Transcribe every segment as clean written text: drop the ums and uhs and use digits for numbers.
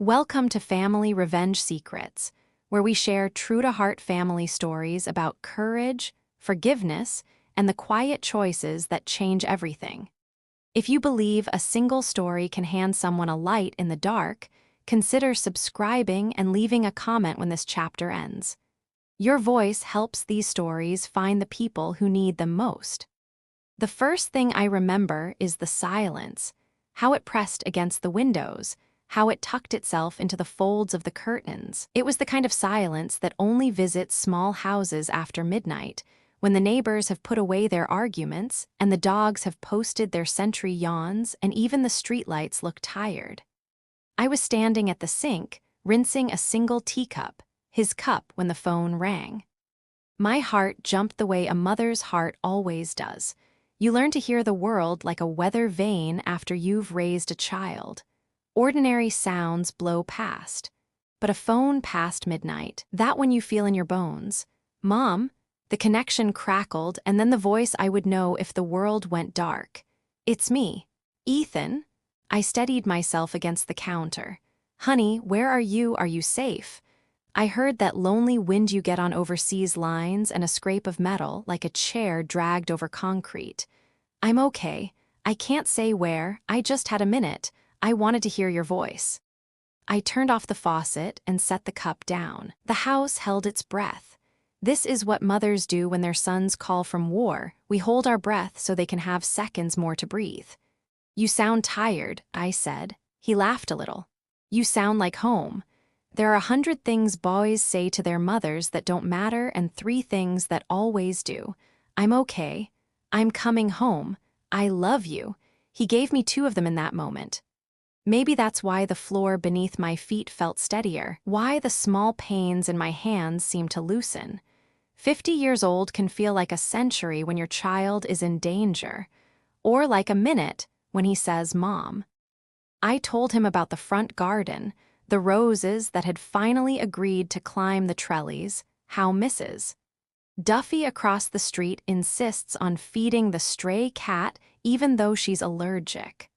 Welcome to Family Revenge Secrets, where we share true-to-heart family stories about courage, forgiveness, and the quiet choices that change everything. If you believe a single story can hand someone a light in the dark, consider subscribing and leaving a comment when this chapter ends. Your voice helps these stories find the people who need them most. The first thing I remember is the silence, how it pressed against the windows, how it tucked itself into the folds of the curtains. It was the kind of silence that only visits small houses after midnight, when the neighbors have put away their arguments and the dogs have posted their sentry yawns and even the streetlights look tired. I was standing at the sink, rinsing a single teacup, his cup, when the phone rang. My heart jumped the way a mother's heart always does. You learn to hear the world like a weather vane after you've raised a child. Ordinary sounds blow past, but a phone past midnight, that one you feel in your bones. Mom, the connection crackled, and then the voice I would know if the world went dark. It's me, Ethan. I steadied myself against the counter. Honey, where are you? Are you safe? I heard that lonely wind you get on overseas lines and a scrape of metal like a chair dragged over concrete. I'm okay. I can't say where, I just had a minute. I wanted to hear your voice. I turned off the faucet and set the cup down. The house held its breath. This is what mothers do when their sons call from war. We hold our breath so they can have seconds more to breathe. You sound tired, I said. He laughed a little. You sound like home. There are 100 things boys say to their mothers that don't matter and 3 things that always do. I'm okay. I'm coming home. I love you. He gave me 2 of them in that moment. Maybe that's why the floor beneath my feet felt steadier, why the small pains in my hands seemed to loosen. 50 years old can feel like a century when your child is in danger, or like a minute when he says, Mom. I told him about the front garden, the roses that had finally agreed to climb the trellis, how Mrs. Duffy across the street insists on feeding the stray cat even though she's allergic.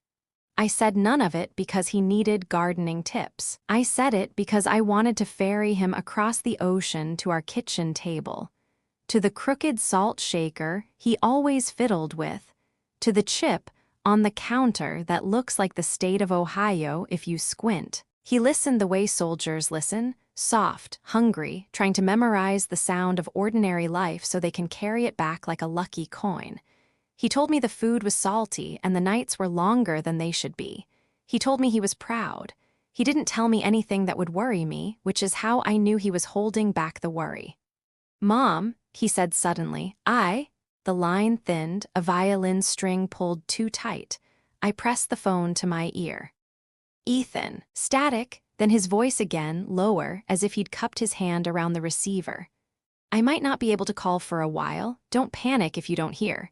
I said none of it because he needed gardening tips. I said it because I wanted to ferry him across the ocean to our kitchen table, to the crooked salt shaker he always fiddled with, to the chip on the counter that looks like the state of Ohio if you squint. He listened the way soldiers listen, soft, hungry, trying to memorize the sound of ordinary life so they can carry it back like a lucky coin. He told me the food was salty and the nights were longer than they should be. He told me he was proud. He didn't tell me anything that would worry me, which is how I knew he was holding back the worry. Mom, he said suddenly, the line thinned, a violin string pulled too tight. I pressed the phone to my ear. Ethan, static, then his voice again, lower, as if he'd cupped his hand around the receiver. I might not be able to call for a while. Don't panic if you don't hear.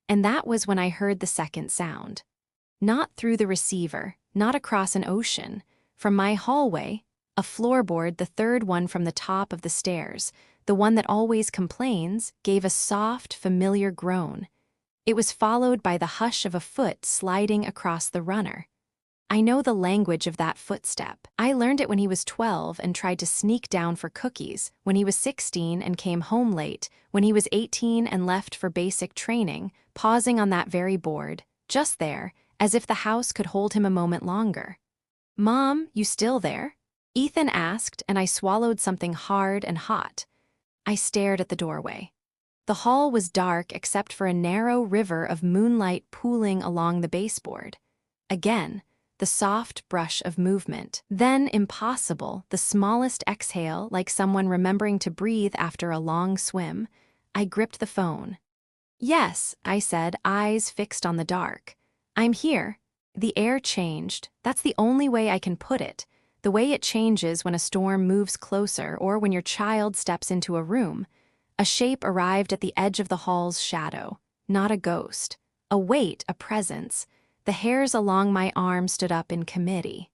And that was when I heard the second sound. Not through the receiver, not across an ocean. From my hallway, a floorboard, the third one from the top of the stairs, the one that always complains, gave a soft, familiar groan. It was followed by the hush of a foot sliding across the runner. I know the language of that footstep. I learned it when he was 12 and tried to sneak down for cookies, when he was 16 and came home late, when he was 18 and left for basic training, pausing on that very board, just there, as if the house could hold him a moment longer. Mom, you still there? Ethan asked, and I swallowed something hard and hot. I stared at the doorway. The hall was dark except for a narrow river of moonlight pooling along the baseboard. Again, the soft brush of movement. Then, impossible, the smallest exhale, like someone remembering to breathe after a long swim. I gripped the phone. Yes, I said, eyes fixed on the dark. I'm here. The air changed. That's the only way I can put it. The way it changes when a storm moves closer or when your child steps into a room. A shape arrived at the edge of the hall's shadow. Not a ghost. A weight, a presence. The hairs along my arm stood up in committee.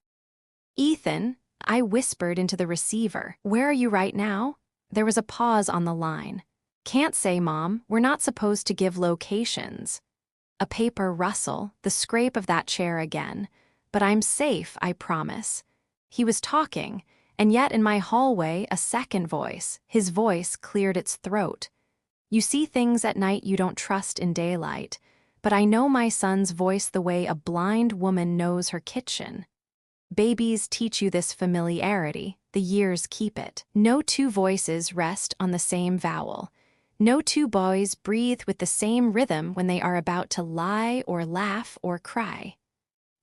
Ethan, I whispered into the receiver. Where are you right now? There was a pause on the line. Can't say, Mom. We're not supposed to give locations. A paper rustle, the scrape of that chair again. But I'm safe, I promise. He was talking, and yet in my hallway, a second voice, his voice cleared its throat. You see things at night you don't trust in daylight, but I know my son's voice the way a blind woman knows her kitchen. Babies teach you this familiarity, the years keep it. No two voices rest on the same vowel. No two boys breathe with the same rhythm when they are about to lie or laugh or cry.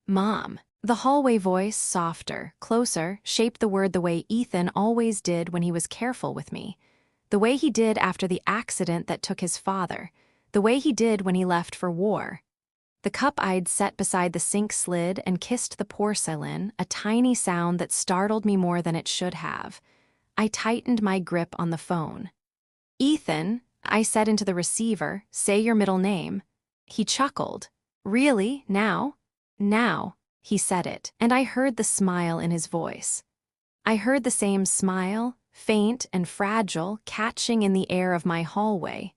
Mom. The hallway voice, softer, closer, shaped the word the way Ethan always did when he was careful with me. The way he did after the accident that took his father. The way he did when he left for war. The cup I'd set beside the sink slid and kissed the porcelain, a tiny sound that startled me more than it should have. I tightened my grip on the phone. Ethan, I said into the receiver, say your middle name. He chuckled. Really? Now? Now, he said it, and I heard the smile in his voice. I heard the same smile, faint and fragile, catching in the air of my hallway.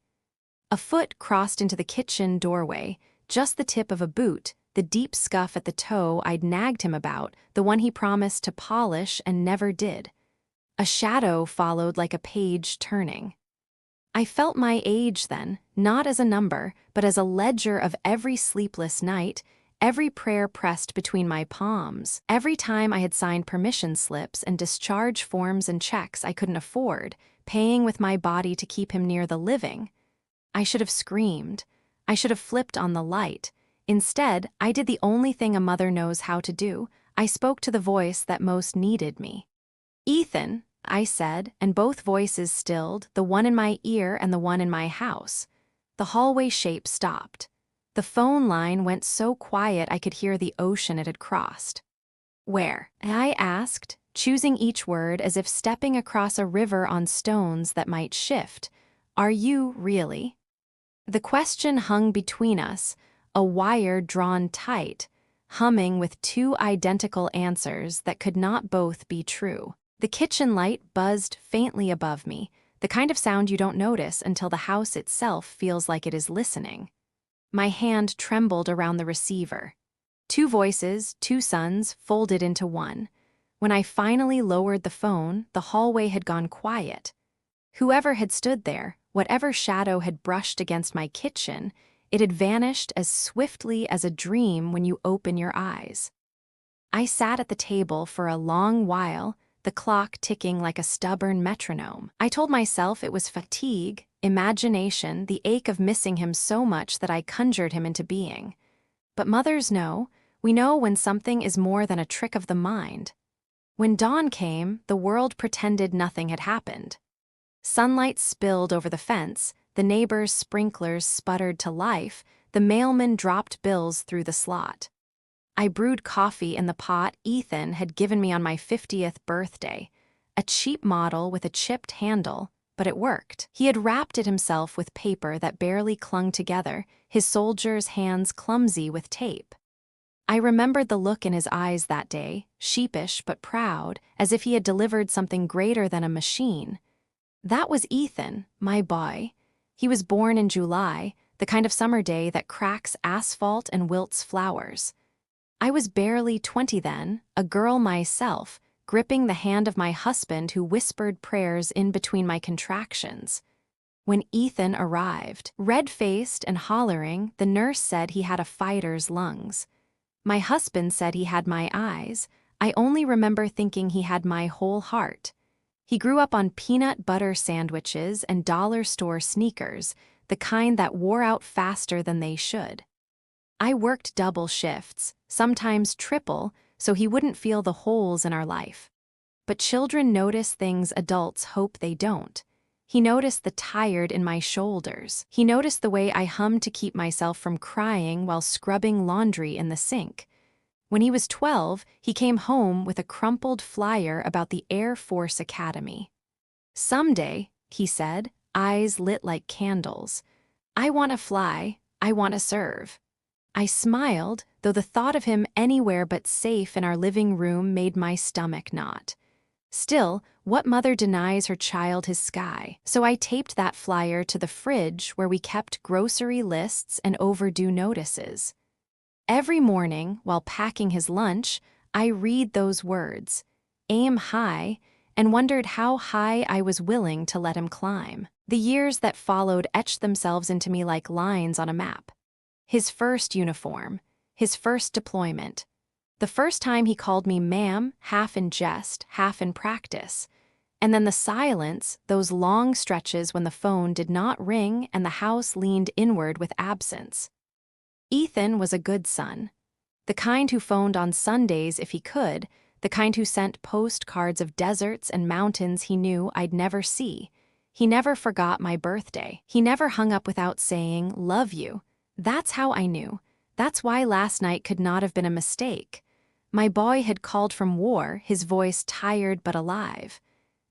A foot crossed into the kitchen doorway, just the tip of a boot, the deep scuff at the toe I'd nagged him about, the one he promised to polish and never did. A shadow followed like a page turning. I felt my age then, not as a number, but as a ledger of every sleepless night, every prayer pressed between my palms, every time I had signed permission slips and discharge forms and checks I couldn't afford, paying with my body to keep him near the living. I should have screamed. I should have flipped on the light. Instead, I did the only thing a mother knows how to do. I spoke to the voice that most needed me. Ethan, I said, and both voices stilled, the one in my ear and the one in my house. The hallway shape stopped. The phone line went so quiet I could hear the ocean it had crossed. Where? I asked, choosing each word as if stepping across a river on stones that might shift. Are you really? The question hung between us, a wire drawn tight, humming with two identical answers that could not both be true. The kitchen light buzzed faintly above me, the kind of sound you don't notice until the house itself feels like it is listening. My hand trembled around the receiver. Two voices, two sons, folded into one. When I finally lowered the phone, the hallway had gone quiet. Whoever had stood there, whatever shadow had brushed against my kitchen, it had vanished as swiftly as a dream when you open your eyes. I sat at the table for a long while, the clock ticking like a stubborn metronome. I told myself it was fatigue, imagination, the ache of missing him so much that I conjured him into being. But mothers know, we know when something is more than a trick of the mind. When dawn came, the world pretended nothing had happened. Sunlight spilled over the fence, the neighbors' sprinklers sputtered to life, the mailman dropped bills through the slot. I brewed coffee in the pot Ethan had given me on my 50th birthday, a cheap model with a chipped handle, but it worked. He had wrapped it himself with paper that barely clung together, his soldier's hands clumsy with tape. I remembered the look in his eyes that day, sheepish but proud, as if he had delivered something greater than a machine. That was Ethan, my boy. He was born in July, the kind of summer day that cracks asphalt and wilts flowers. I was barely 20 then, a girl myself, gripping the hand of my husband who whispered prayers in between my contractions. When Ethan arrived, red-faced and hollering, the nurse said he had a fighter's lungs. My husband said he had my eyes. I only remember thinking he had my whole heart. He grew up on peanut butter sandwiches and dollar store sneakers, the kind that wore out faster than they should. I worked double shifts, sometimes triple, so he wouldn't feel the holes in our life. But children notice things adults hope they don't. He noticed the tired in my shoulders. He noticed the way I hummed to keep myself from crying while scrubbing laundry in the sink. When he was 12, he came home with a crumpled flyer about the Air Force Academy. Someday, he said, eyes lit like candles, I want to fly, I want to serve. I smiled, though the thought of him anywhere but safe in our living room made my stomach knot. Still, what mother denies her child his sky? So I taped that flyer to the fridge where we kept grocery lists and overdue notices. Every morning, while packing his lunch, I read those words. aim high, and wondered how high I was willing to let him climb. The years that followed etched themselves into me like lines on a map. His first uniform, his first deployment, the first time he called me ma'am, half in jest, half in practice, and then the silence, those long stretches when the phone did not ring and the house leaned inward with absence. Ethan was a good son. The kind who phoned on Sundays if he could, the kind who sent postcards of deserts and mountains he knew I'd never see. He never forgot my birthday. He never hung up without saying, "Love you." That's how I knew. That's why last night could not have been a mistake. My boy had called from war, his voice tired but alive.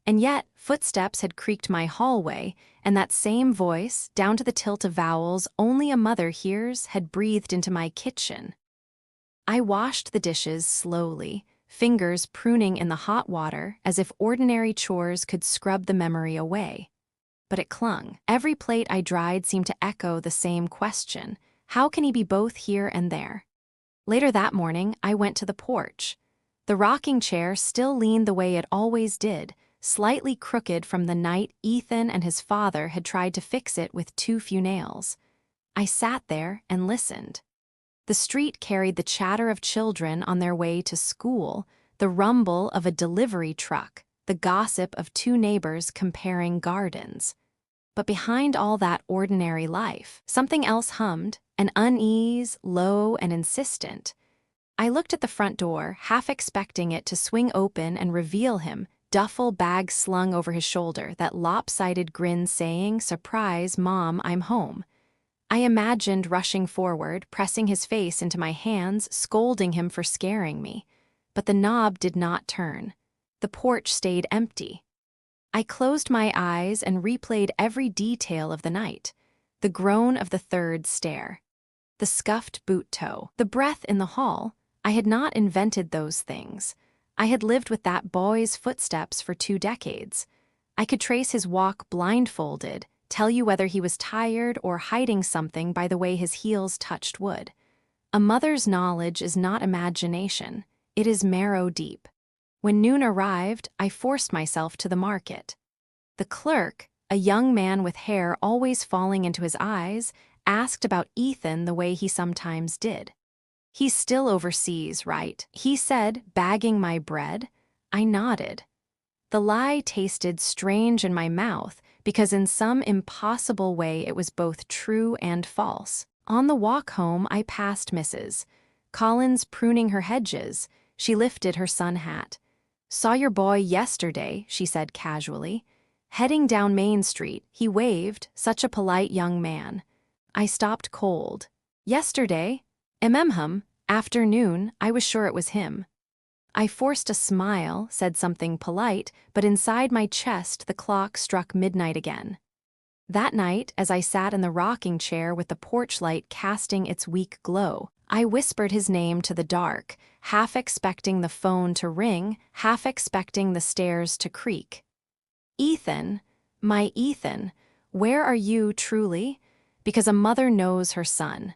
And yet, footsteps had creaked my hallway, and that same voice, down to the tilt of vowels only a mother hears, had breathed into my kitchen. I washed the dishes slowly, fingers pruning in the hot water as if ordinary chores could scrub the memory away. But it clung. Every plate I dried seemed to echo the same question: how can he be both here and there? Later that morning, I went to the porch. The rocking chair still leaned the way it always did, slightly crooked from the night Ethan and his father had tried to fix it with too few nails. I sat there and listened. The street carried the chatter of children on their way to school, the rumble of a delivery truck, the gossip of two neighbors comparing gardens. But behind all that ordinary life, something else hummed, an unease, low and insistent. I looked at the front door, half expecting it to swing open and reveal him, duffel bag slung over his shoulder, that lopsided grin saying, "Surprise, Mom, I'm home." I imagined rushing forward, pressing his face into my hands, scolding him for scaring me. But the knob did not turn. The porch stayed empty. I closed my eyes and replayed every detail of the night. The groan of the third stair, the scuffed boot toe, the breath in the hall. I had not invented those things. I had lived with that boy's footsteps for 2 decades. I could trace his walk blindfolded, tell you whether he was tired or hiding something by the way his heels touched wood. A mother's knowledge is not imagination, it is marrow deep. When noon arrived, I forced myself to the market. The clerk, a young man with hair always falling into his eyes, asked about Ethan the way he sometimes did. "He's still overseas, right?" he said, bagging my bread. I nodded. The lie tasted strange in my mouth because in some impossible way it was both true and false. On the walk home, I passed Mrs. Collins pruning her hedges. She lifted her sun hat. "Saw your boy yesterday," she said casually. Heading down Main Street, he waved, such a polite young man. I stopped cold. "Yesterday? Afternoon, I was sure it was him." I forced a smile, said something polite, but inside my chest the clock struck midnight again. That night, as I sat in the rocking chair with the porch light casting its weak glow, I whispered his name to the dark, half expecting the phone to ring, half expecting the stairs to creak. "Ethan, my Ethan, where are you truly?" Because a mother knows her son.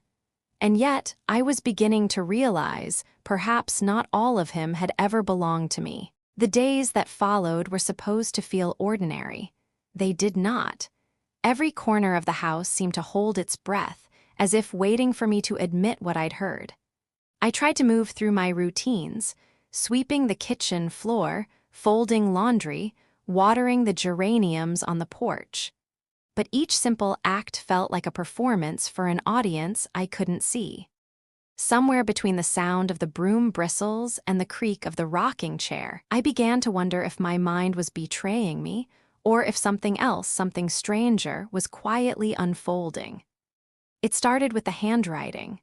And yet, I was beginning to realize perhaps not all of him had ever belonged to me. The days that followed were supposed to feel ordinary. They did not. Every corner of the house seemed to hold its breath, as if waiting for me to admit what I'd heard. I tried to move through my routines, sweeping the kitchen floor, folding laundry, watering the geraniums on the porch. But each simple act felt like a performance for an audience I couldn't see. Somewhere between the sound of the broom bristles and the creak of the rocking chair, I began to wonder if my mind was betraying me, or if something else, something stranger, was quietly unfolding. It started with the handwriting.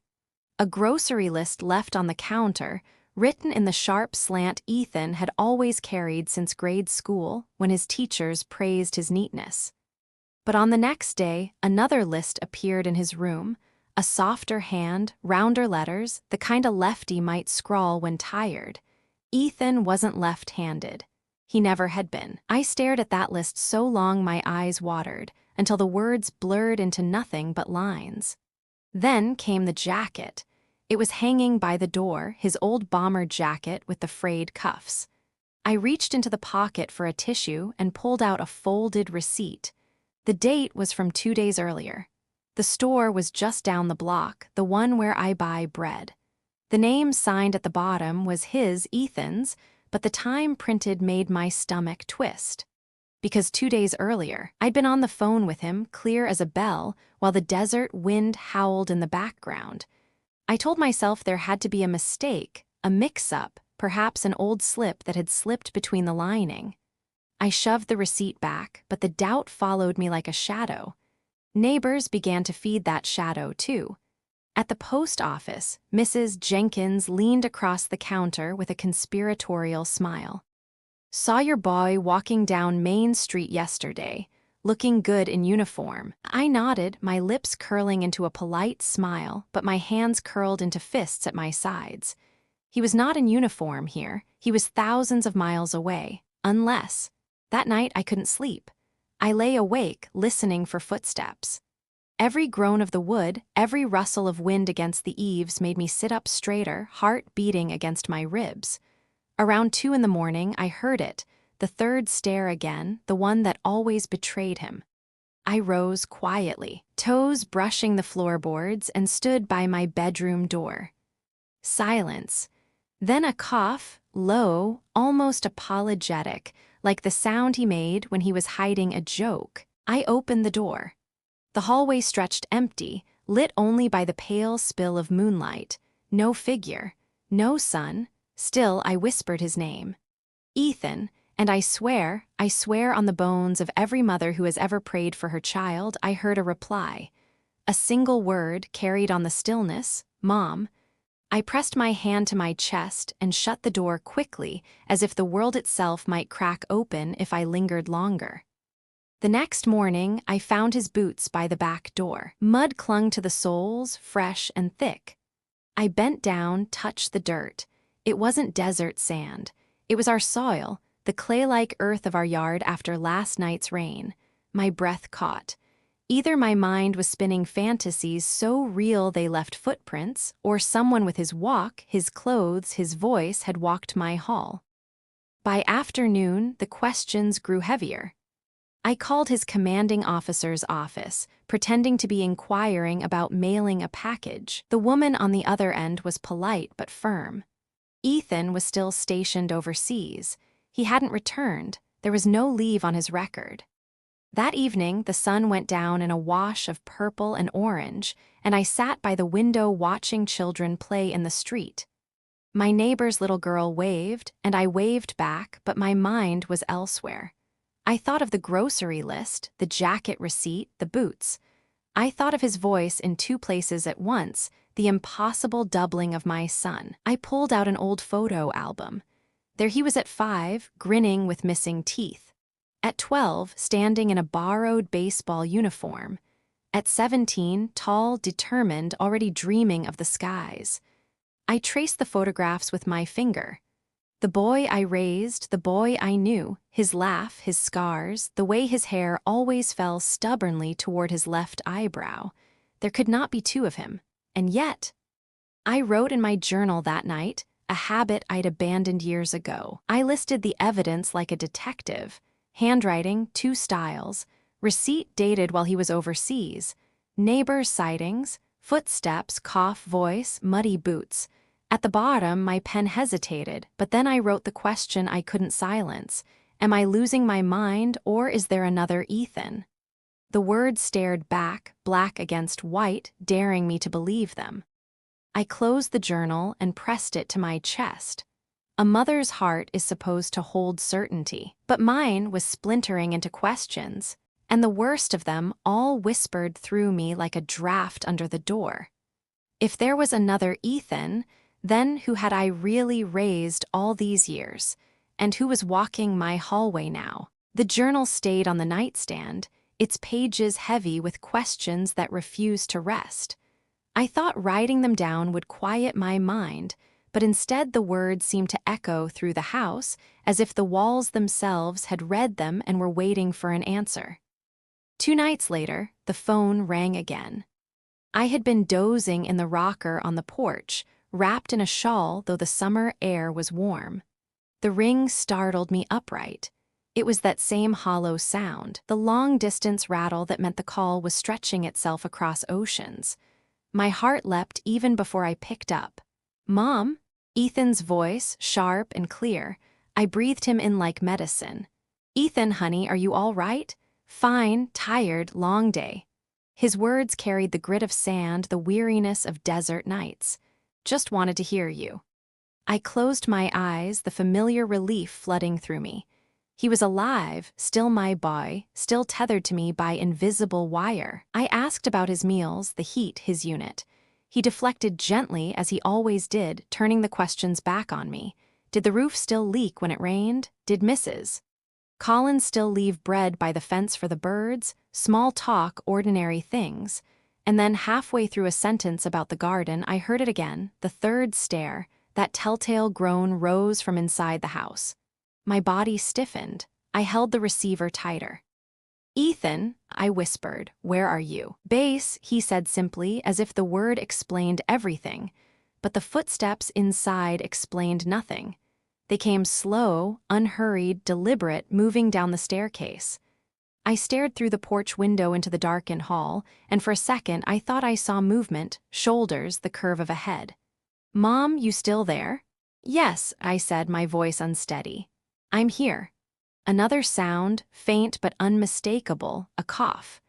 A grocery list left on the counter, written in the sharp slant Ethan had always carried since grade school when his teachers praised his neatness. But on the next day, another list appeared in his room, a softer hand, rounder letters, the kind a lefty might scrawl when tired. Ethan wasn't left-handed. He never had been. I stared at that list so long my eyes watered, until the words blurred into nothing but lines. Then came the jacket. It was hanging by the door, his old bomber jacket with the frayed cuffs. I reached into the pocket for a tissue and pulled out a folded receipt. The date was from 2 days earlier. The store was just down the block, the one where I buy bread. The name signed at the bottom was his, Ethan's, but the time printed made my stomach twist. Because 2 days earlier, I'd been on the phone with him, clear as a bell, while the desert wind howled in the background. I told myself there had to be a mistake, a mix-up, perhaps an old slip that had slipped between the lining. I shoved the receipt back, but the doubt followed me like a shadow. Neighbors began to feed that shadow, too. At the post office, Mrs. Jenkins leaned across the counter with a conspiratorial smile. "Saw your boy walking down Main Street yesterday, looking good in uniform." I nodded, my lips curling into a polite smile, but my hands curled into fists at my sides. He was not in uniform here. He was thousands of miles away, unless. That night I couldn't sleep. I lay awake, listening for footsteps. Every groan of the wood, every rustle of wind against the eaves made me sit up straighter, heart beating against my ribs. Around 2 in the morning, I heard it, the third stare again, the one that always betrayed him. I rose quietly, toes brushing the floorboards, and stood by my bedroom door. Silence. Then a cough, low, almost apologetic, like the sound he made when he was hiding a joke. I opened the door. The hallway stretched empty, lit only by the pale spill of moonlight. No figure, no sun. Still, I whispered his name. Ethan, and I swear on the bones of every mother who has ever prayed for her child, I heard a reply. A single word carried on the stillness, Mom. I pressed my hand to my chest and shut the door quickly, as if the world itself might crack open if I lingered longer. The next morning, I found his boots by the back door. Mud clung to the soles, fresh and thick. I bent down, touched the dirt. It wasn't desert sand. It was our soil, the clay-like earth of our yard after last night's rain. My breath caught. Either my mind was spinning fantasies so real they left footprints, or someone with his walk, his clothes, his voice had walked my hall. By afternoon, the questions grew heavier. I called his commanding officer's office, pretending to be inquiring about mailing a package. The woman on the other end was polite but firm. Ethan was still stationed overseas. He hadn't returned. There was no leave on his record. That evening, the sun went down in a wash of purple and orange, and I sat by the window watching children play in the street. My neighbor's little girl waved, and I waved back, but my mind was elsewhere. I thought of the grocery list, the jacket receipt, the boots. I thought of his voice in 2 places at once, the impossible doubling of my son. I pulled out an old photo album. There he was at 5, grinning with missing teeth. At 12, standing in a borrowed baseball uniform. At 17, tall, determined, already dreaming of the skies. I traced the photographs with my finger. The boy I raised, the boy I knew, his laugh, his scars, the way his hair always fell stubbornly toward his left eyebrow. There could not be 2 of him. And yet, I wrote in my journal that night, a habit I'd abandoned years ago. I listed the evidence like a detective. Handwriting, 2 styles, receipt dated while he was overseas, neighbors' sightings, footsteps, cough, voice, muddy boots. At the bottom, my pen hesitated, but then I wrote the question I couldn't silence. Am I losing my mind, or is there another Ethan? The words stared back, black against white, daring me to believe them. I closed the journal and pressed it to my chest. A mother's heart is supposed to hold certainty, but mine was splintering into questions, and the worst of them all whispered through me like a draft under the door. If there was another Ethan, then who had I really raised all these years, and who was walking my hallway now? The journal stayed on the nightstand, its pages heavy with questions that refused to rest. I thought writing them down would quiet my mind, but instead the words seemed to echo through the house as if the walls themselves had read them and were waiting for an answer. 2 nights later, the phone rang again. I had been dozing in the rocker on the porch, wrapped in a shawl though the summer air was warm. The ring startled me upright. It was that same hollow sound, the long-distance rattle that meant the call was stretching itself across oceans. My heart leapt even before I picked up. "Mom?" Ethan's voice, sharp and clear. I breathed him in like medicine. "Ethan, honey, are you all right?" "Fine, tired, long day." His words carried the grit of sand, the weariness of desert nights. "Just wanted to hear you." I closed my eyes, the familiar relief flooding through me. He was alive, still my boy, still tethered to me by invisible wire. I asked about his meals, the heat, his unit. He deflected gently, as he always did, turning the questions back on me. Did the roof still leak when it rained? Did Mrs. Collins still leave bread by the fence for the birds? Small talk, ordinary things. And then halfway through a sentence about the garden, I heard it again, the third stare. That telltale groan rose from inside the house. My body stiffened. I held the receiver tighter. "Ethan," I whispered, "where are you?" "Base," he said simply, as if the word explained everything. But the footsteps inside explained nothing. They came slow, unhurried, deliberate, moving down the staircase. I stared through the porch window into the darkened hall, and for a second I thought I saw movement, shoulders, the curve of a head. "Mom, you still there?" "Yes," I said, my voice unsteady. "I'm here." Another sound, faint but unmistakable, a cough.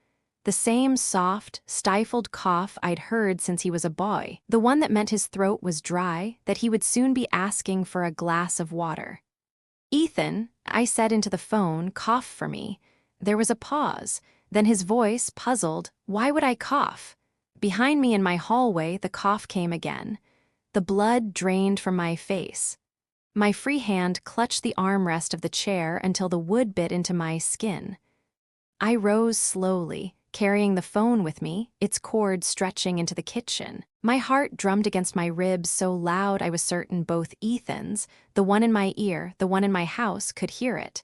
The same soft, stifled cough I'd heard since he was a boy, the one that meant his throat was dry, that he would soon be asking for a glass of water. "Ethan," I said into the phone, "cough for me." There was a pause, then his voice, puzzled, "Why would I cough?" Behind me in my hallway, the cough came again. The blood drained from my face. My free hand clutched the armrest of the chair until the wood bit into my skin. I rose slowly, carrying the phone with me, its cord stretching into the kitchen. My heart drummed against my ribs so loud I was certain both Ethan's, the one in my ear, the one in my house, could hear it.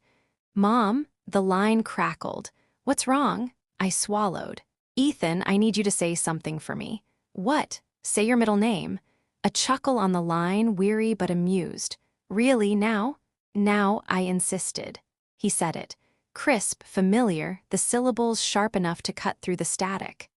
"Mom?" The line crackled. "What's wrong?" I swallowed. "Ethan, I need you to say something for me." "What?" "Say your middle name." A chuckle on the line, weary but amused. "Really, now?" "Now," I insisted. He said it. Crisp, familiar, the syllables sharp enough to cut through the static.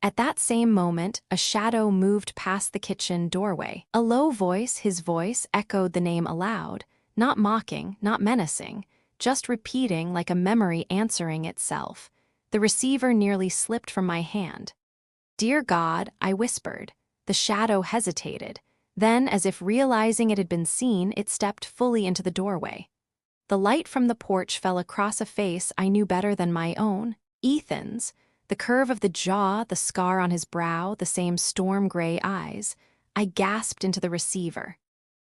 At that same moment, a shadow moved past the kitchen doorway. A low voice, his voice, echoed the name aloud, not mocking, not menacing, just repeating like a memory answering itself. The receiver nearly slipped from my hand. "Dear God," I whispered. The shadow hesitated. Then, as if realizing it had been seen, it stepped fully into the doorway. The light from the porch fell across a face I knew better than my own, Ethan's. The curve of the jaw, the scar on his brow, the same storm-gray eyes. I gasped into the receiver.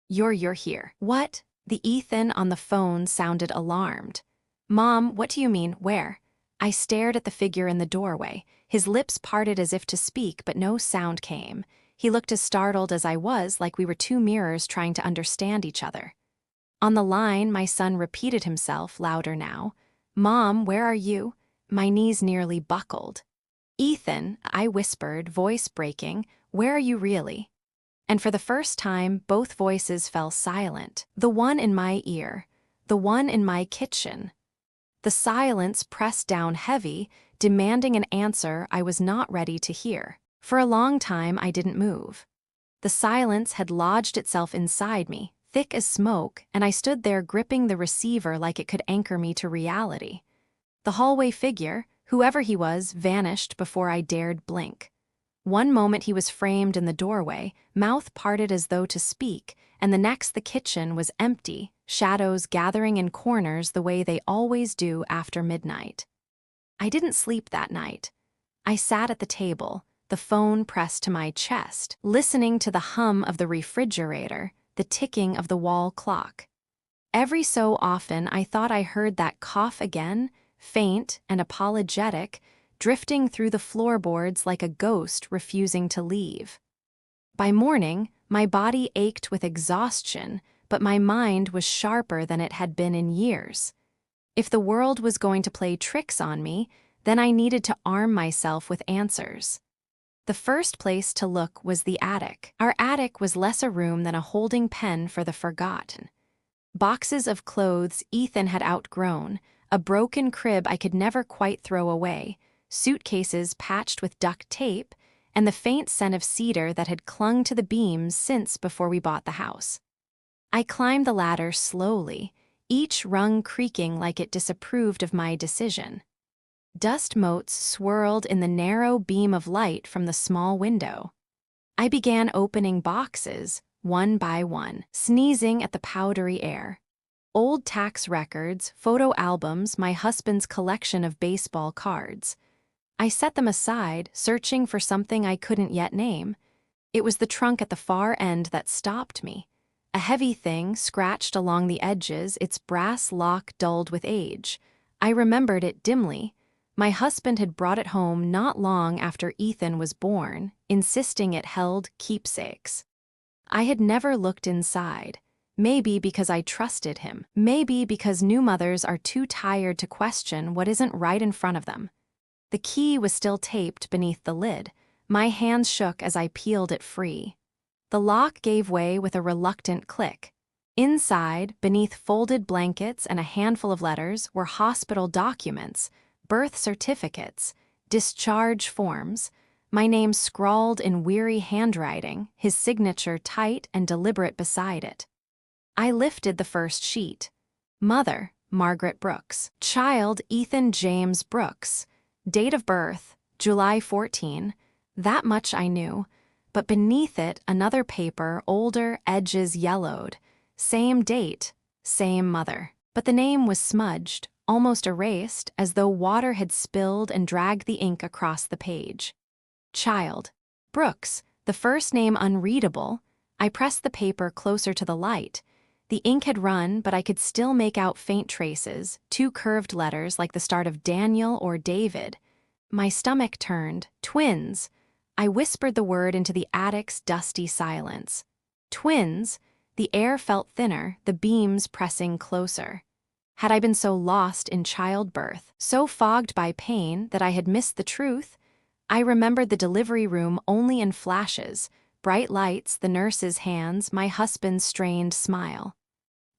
You're here." "What?" The Ethan on the phone sounded alarmed. "Mom, what do you mean, where?" I stared at the figure in the doorway. His lips parted as if to speak, but no sound came. He looked as startled as I was, like we were two mirrors trying to understand each other. On the line, my son repeated himself, louder now. "Mom, where are you?" My knees nearly buckled. "Ethan," I whispered, voice breaking, "where are you really?" And for the first time, both voices fell silent. The one in my ear, the one in my kitchen. The silence pressed down heavy, demanding an answer I was not ready to hear. For a long time, I didn't move. The silence had lodged itself inside me, thick as smoke, and I stood there gripping the receiver like it could anchor me to reality. The hallway figure, whoever he was, vanished before I dared blink. One moment he was framed in the doorway, mouth parted as though to speak, and the next the kitchen was empty, shadows gathering in corners the way they always do after midnight. I didn't sleep that night. I sat at the table, the phone pressed to my chest, listening to the hum of the refrigerator, the ticking of the wall clock. Every so often I thought I heard that cough again, faint and apologetic, drifting through the floorboards like a ghost refusing to leave. By morning, my body ached with exhaustion, but my mind was sharper than it had been in years. If the world was going to play tricks on me, then I needed to arm myself with answers. The first place to look was the attic. Our attic was less a room than a holding pen for the forgotten. Boxes of clothes Ethan had outgrown, a broken crib I could never quite throw away, suitcases patched with duct tape, and the faint scent of cedar that had clung to the beams since before we bought the house. I climbed the ladder slowly, each rung creaking like it disapproved of my decision. Dust motes swirled in the narrow beam of light from the small window. I began opening boxes, one by one, sneezing at the powdery air. Old tax records, photo albums, my husband's collection of baseball cards. I set them aside, searching for something I couldn't yet name. It was the trunk at the far end that stopped me. A heavy thing scratched along the edges, its brass lock dulled with age. I remembered it dimly. My husband had brought it home not long after Ethan was born, insisting it held keepsakes. I had never looked inside. Maybe because I trusted him. Maybe because new mothers are too tired to question what isn't right in front of them. The key was still taped beneath the lid. My hands shook as I peeled it free. The lock gave way with a reluctant click. Inside, beneath folded blankets and a handful of letters, were hospital documents, birth certificates, discharge forms, my name scrawled in weary handwriting, his signature tight and deliberate beside it. I lifted the first sheet. Mother, Margaret Brooks. Child, Ethan James Brooks. Date of birth, July 14. That much I knew. But beneath it, another paper, older, edges yellowed. Same date, same mother. But the name was smudged, almost erased, as though water had spilled and dragged the ink across the page. Child. Brooks, the first name unreadable. I pressed the paper closer to the light. The ink had run, but I could still make out faint traces, two curved letters like the start of Daniel or David. My stomach turned. Twins. I whispered the word into the attic's dusty silence. Twins. The air felt thinner, the beams pressing closer. Had I been so lost in childbirth, so fogged by pain that I had missed the truth? I remembered the delivery room only in flashes, bright lights, the nurse's hands, my husband's strained smile.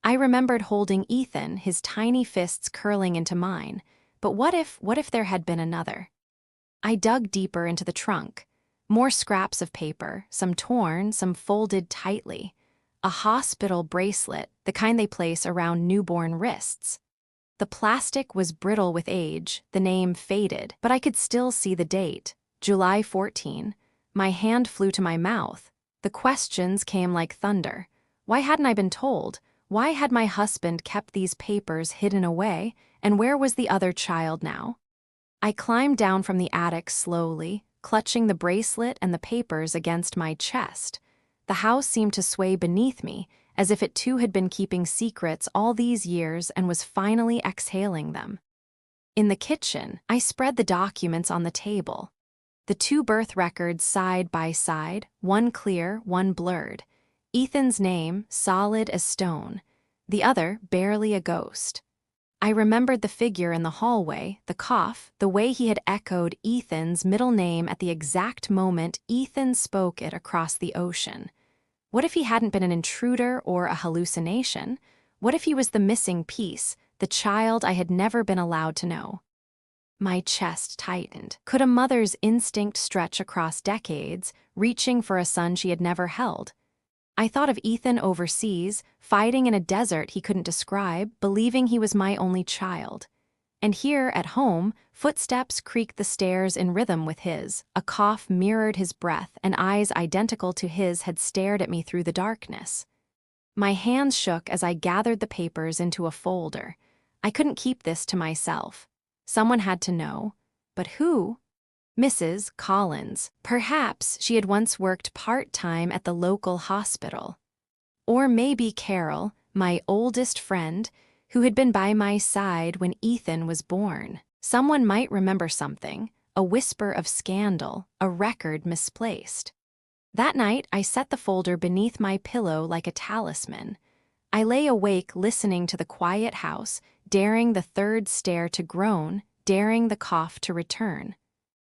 I remembered holding Ethan, his tiny fists curling into mine. But what if there had been another? I dug deeper into the trunk. More scraps of paper, some torn, some folded tightly. A hospital bracelet, the kind they place around newborn wrists. The plastic was brittle with age, the name faded, but I could still see the date, July 14. My hand flew to my mouth. The questions came like thunder. Why hadn't I been told? Why had my husband kept these papers hidden away, and where was the other child now? I climbed down from the attic slowly, clutching the bracelet and the papers against my chest. The house seemed to sway beneath me, as if it too had been keeping secrets all these years and was finally exhaling them. In the kitchen, I spread the documents on the table. The two birth records side by side, one clear, one blurred. Ethan's name, solid as stone. The other, barely a ghost. I remembered the figure in the hallway, the cough, the way he had echoed Ethan's middle name at the exact moment Ethan spoke it across the ocean. What if he hadn't been an intruder or a hallucination? What if he was the missing piece, the child I had never been allowed to know? My chest tightened. Could a mother's instinct stretch across decades, reaching for a son she had never held? I thought of Ethan overseas, fighting in a desert he couldn't describe, believing he was my only child. And here, at home, footsteps creaked the stairs in rhythm with his, a cough mirrored his breath, and eyes identical to his had stared at me through the darkness. My hands shook as I gathered the papers into a folder. I couldn't keep this to myself. Someone had to know. But who? Mrs. Collins. Perhaps she had once worked part-time at the local hospital. Or maybe Carol, my oldest friend, who had been by my side when Ethan was born. Someone might remember something, a whisper of scandal, a record misplaced. That night, I set the folder beneath my pillow like a talisman. I lay awake listening to the quiet house, daring the third stair to groan, daring the cough to return.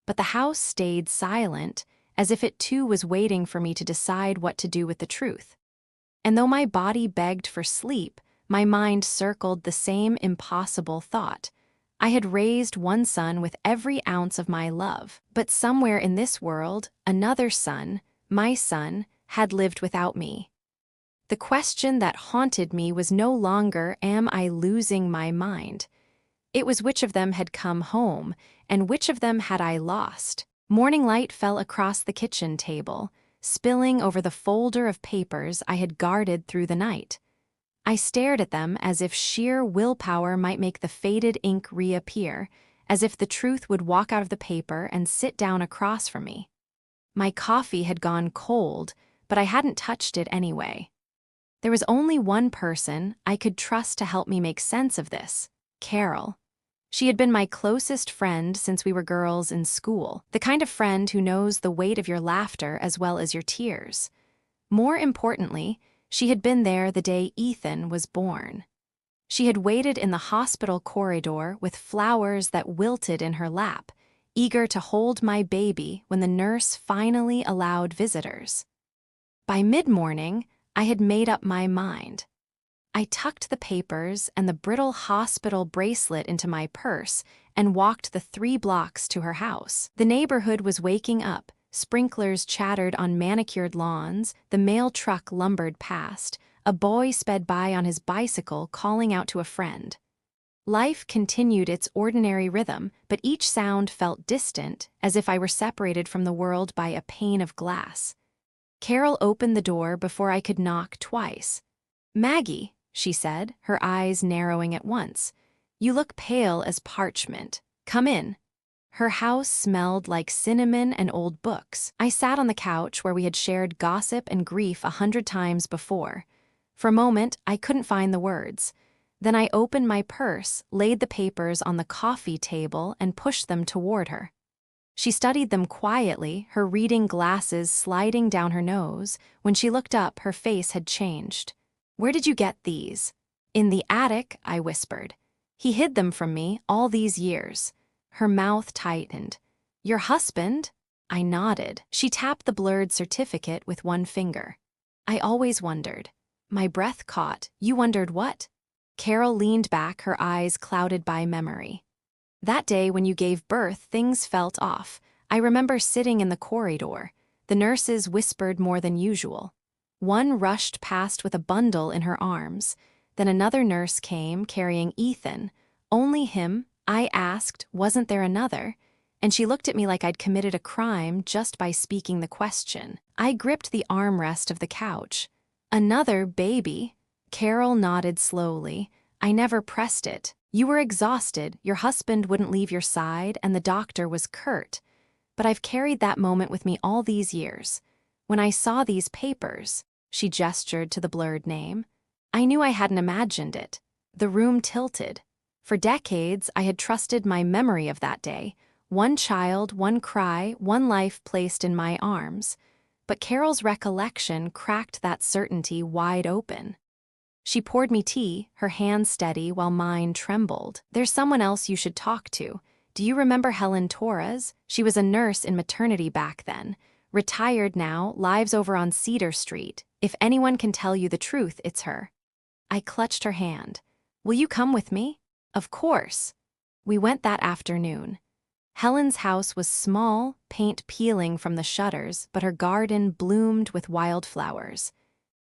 But the house stayed silent, as if it too was waiting for me to decide what to do with the truth. And though my body begged for sleep, My mind circled the same impossible thought. I had raised one son with every ounce of my love, but somewhere in this world, another son, my son, had lived without me. The question that haunted me was no longer, am I losing my mind? It was which of them had come home, and which of them had I lost? Morning light fell across the kitchen table, spilling over the folder of papers I had guarded through the night. I stared at them as if sheer willpower might make the faded ink reappear, as if the truth would walk out of the paper and sit down across from me. My coffee had gone cold, but I hadn't touched it anyway. There was only one person I could trust to help me make sense of this: Carol. She had been my closest friend since we were girls in school, the kind of friend who knows the weight of your laughter as well as your tears. More importantly, she had been there the day Ethan was born. She had waited in the hospital corridor with flowers that wilted in her lap, eager to hold my baby when the nurse finally allowed visitors. By mid-morning, I had made up my mind. I tucked the papers and the brittle hospital bracelet into my purse and walked the 3 blocks to her house. The neighborhood was waking up. Sprinklers chattered on manicured lawns, the mail truck lumbered past, a boy sped by on his bicycle calling out to a friend. Life continued its ordinary rhythm, but each sound felt distant, as if I were separated from the world by a pane of glass. Carol opened the door before I could knock twice. "Maggie," she said, her eyes narrowing at once. "You look pale as parchment. Come in." Her house smelled like cinnamon and old books. I sat on the couch where we had shared gossip and grief 100 times before. For a moment, I couldn't find the words. Then I opened my purse, laid the papers on the coffee table, and pushed them toward her. She studied them quietly, her reading glasses sliding down her nose. When she looked up, her face had changed. "Where did you get these?" "In the attic," I whispered. "He hid them from me all these years." Her mouth tightened. "Your husband?" I nodded. She tapped the blurred certificate with one finger. "I always wondered." My breath caught. "You wondered what?" Carol leaned back, her eyes clouded by memory. "That day when you gave birth, things felt off. I remember sitting in the corridor. The nurses whispered more than usual. One rushed past with a bundle in her arms. Then another nurse came, carrying Ethan. Only him. I asked, wasn't there another? And she looked at me like I'd committed a crime just by speaking the question. I gripped the armrest of the couch. "Another baby?" Carol nodded slowly. "I never pressed it. You were exhausted, your husband wouldn't leave your side, and the doctor was curt. But I've carried that moment with me all these years. When I saw these papers," she gestured to the blurred name, "I knew I hadn't imagined it." The room tilted. For decades, I had trusted my memory of that day. One child, one cry, one life placed in my arms. But Carol's recollection cracked that certainty wide open. She poured me tea, her hand steady while mine trembled. "There's someone else you should talk to. Do you remember Helen Torres? She was a nurse in maternity back then. Retired now, lives over on Cedar Street. If anyone can tell you the truth, it's her." I clutched her hand. "Will you come with me?" "Of course." We went that afternoon. Helen's house was small, paint peeling from the shutters, but her garden bloomed with wildflowers.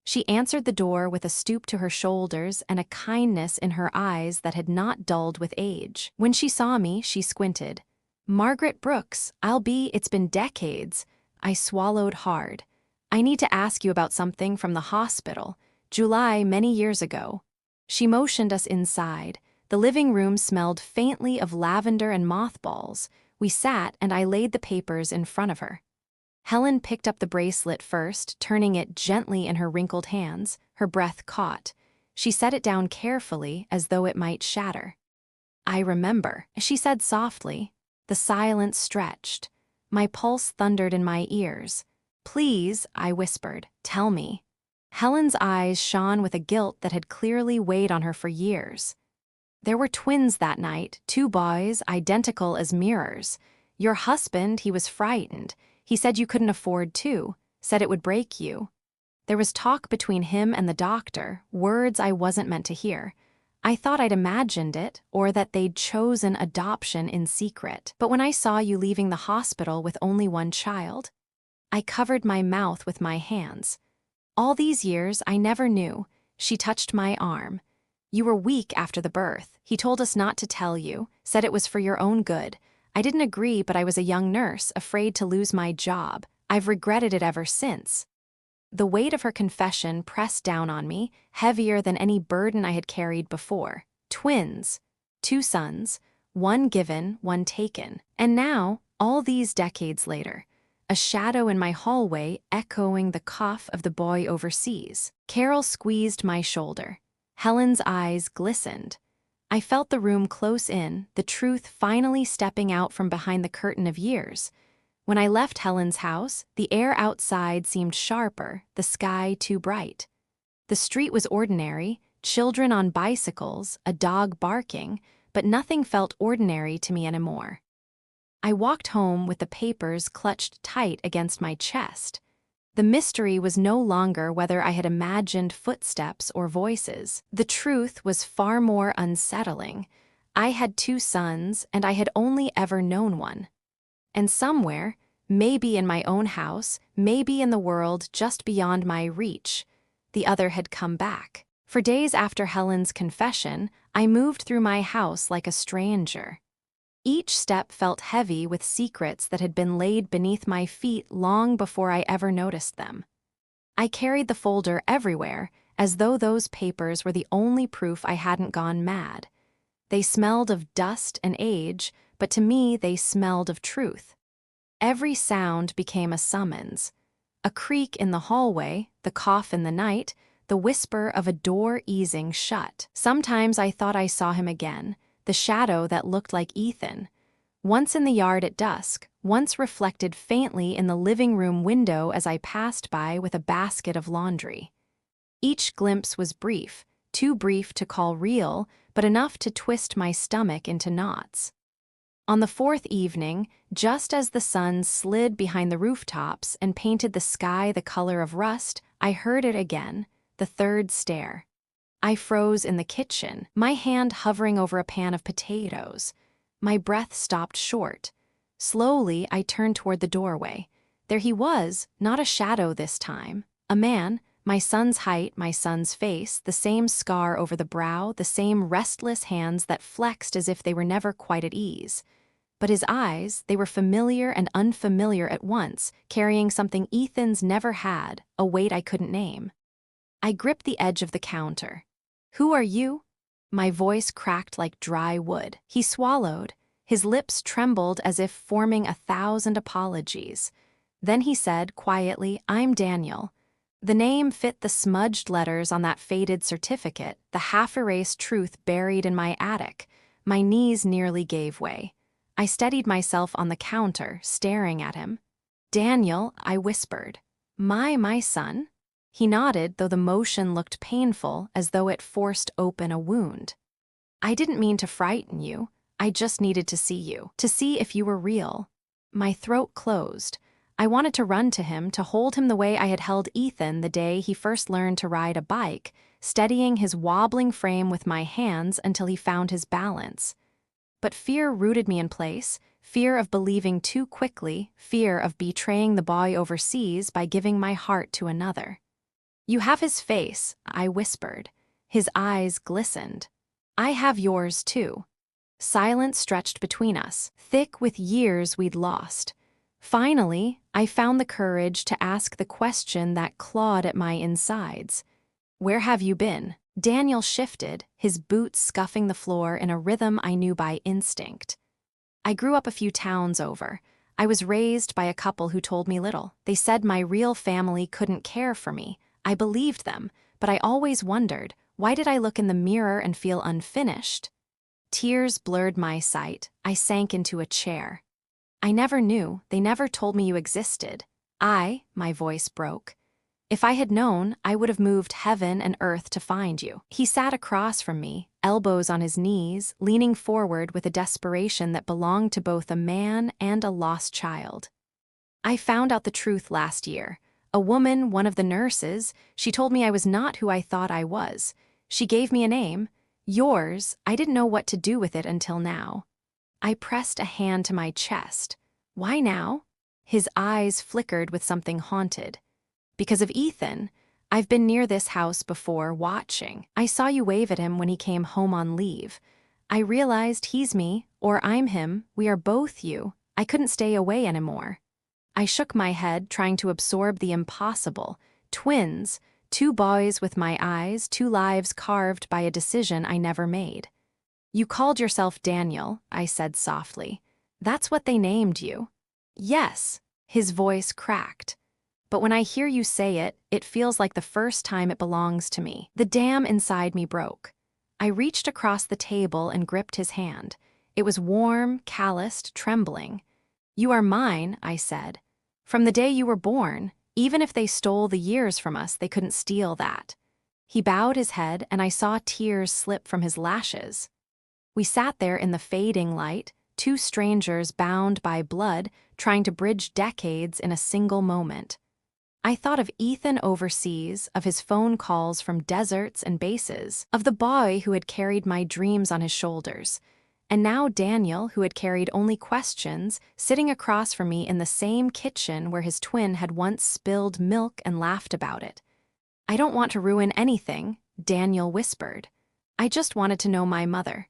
She answered the door with a stoop to her shoulders and a kindness in her eyes that had not dulled with age. When she saw me, she squinted. "Margaret Brooks, it's been decades." I swallowed hard. "I need to ask you about something from the hospital. July many years ago." She motioned us inside. The living room smelled faintly of lavender and mothballs. We sat, and I laid the papers in front of her. Helen picked up the bracelet first, turning it gently in her wrinkled hands. Her breath caught. She set it down carefully, as though it might shatter. "I remember," she said softly. The silence stretched. My pulse thundered in my ears. "Please," I whispered, "tell me." Helen's eyes shone with a guilt that had clearly weighed on her for years. "There were twins that night, 2 boys, identical as mirrors. Your husband, he was frightened. He said you couldn't afford 2, said it would break you." There was talk between him and the doctor, words I wasn't meant to hear. I thought I'd imagined it, or that they'd chosen adoption in secret. But when I saw you leaving the hospital with only one child, I covered my mouth with my hands. All these years, I never knew. She touched my arm. You were weak after the birth. He told us not to tell you, said it was for your own good. I didn't agree, but I was a young nurse, afraid to lose my job. I've regretted it ever since. The weight of her confession pressed down on me, heavier than any burden I had carried before. Twins. 2 sons. One given, one taken. And now, all these decades later, a shadow in my hallway echoing the cough of the boy overseas. Carol squeezed my shoulder. Helen's eyes glistened. I felt the room close in, the truth finally stepping out from behind the curtain of years. When I left Helen's house, the air outside seemed sharper, the sky too bright. The street was ordinary, children on bicycles, a dog barking, but nothing felt ordinary to me anymore. I walked home with the papers clutched tight against my chest. The mystery was no longer whether I had imagined footsteps or voices. The truth was far more unsettling. I had 2 sons, and I had only ever known one. And somewhere, maybe in my own house, maybe in the world just beyond my reach, the other had come back. For days after Helen's confession, I moved through my house like a stranger. Each step felt heavy with secrets that had been laid beneath my feet long before I ever noticed them. I carried the folder everywhere, as though those papers were the only proof I hadn't gone mad. They smelled of dust and age, but to me they smelled of truth. Every sound became a summons. A creak in the hallway, the cough in the night, the whisper of a door easing shut. Sometimes I thought I saw him again, the shadow that looked like Ethan. Once in the yard at dusk, once reflected faintly in the living room window as I passed by with a basket of laundry. Each glimpse was brief, too brief to call real, but enough to twist my stomach into knots. On the 4th evening, just as the sun slid behind the rooftops and painted the sky the color of rust, I heard it again, the 3rd stare. I froze in the kitchen, my hand hovering over a pan of potatoes. My breath stopped short. Slowly, I turned toward the doorway. There he was, not a shadow this time. A man, my son's height, my son's face, the same scar over the brow, the same restless hands that flexed as if they were never quite at ease. But his eyes, they were familiar and unfamiliar at once, carrying something Ethan's never had, a weight I couldn't name. I gripped the edge of the counter. "Who are you?" My voice cracked like dry wood. He swallowed. His lips trembled as if forming 1,000 apologies. Then he said quietly, "I'm Daniel." The name fit the smudged letters on that faded certificate, the half-erased truth buried in my attic. My knees nearly gave way. I steadied myself on the counter, staring at him. "Daniel," I whispered. My son?" He nodded, though the motion looked painful, as though it forced open a wound. "I didn't mean to frighten you. I just needed to see you, to see if you were real." My throat closed. I wanted to run to him, to hold him the way I had held Ethan the day he first learned to ride a bike, steadying his wobbling frame with my hands until he found his balance. But fear rooted me in place, fear of believing too quickly, fear of betraying the boy overseas by giving my heart to another. "You have his face," I whispered. His eyes glistened. "I have yours, too." Silence stretched between us, thick with years we'd lost. Finally, I found the courage to ask the question that clawed at my insides. "Where have you been?" Daniel shifted, his boots scuffing the floor in a rhythm I knew by instinct. "I grew up a few towns over. I was raised by a couple who told me little. They said my real family couldn't care for me. I believed them, but I always wondered, why did I look in the mirror and feel unfinished?" Tears blurred my sight. I sank into a chair. "I never knew. They never told me you existed." My voice broke. "If I had known, I would have moved heaven and earth to find you." He sat across from me, elbows on his knees, leaning forward with a desperation that belonged to both a man and a lost child. "I found out the truth last year. A woman, one of the nurses, she told me I was not who I thought I was. She gave me a name. Yours. I didn't know what to do with it until now. I pressed a hand to my chest. Why now? His eyes flickered with something haunted. Because of Ethan. I've been near this house before, watching. I saw you wave at him when he came home on leave. I realized he's me, or I'm him, we are both you. I couldn't stay away anymore. I shook my head, trying to absorb the impossible. Twins, two boys with my eyes, two lives carved by a decision I never made. You called yourself Daniel, I said softly. That's what they named you. Yes, his voice cracked. But when I hear you say it, it feels like the first time it belongs to me. The dam inside me broke. I reached across the table and gripped his hand. It was warm, calloused, trembling. You are mine, I said. From the day you were born, even if they stole the years from us, they couldn't steal that. He bowed his head, and I saw tears slip from his lashes. We sat there in the fading light, two strangers bound by blood, trying to bridge decades in a single moment. I thought of Ethan overseas, of his phone calls from deserts and bases, of the boy who had carried my dreams on his shoulders. And now Daniel, who had carried only questions, sitting across from me in the same kitchen where his twin had once spilled milk and laughed about it. I don't want to ruin anything, Daniel whispered. I just wanted to know my mother.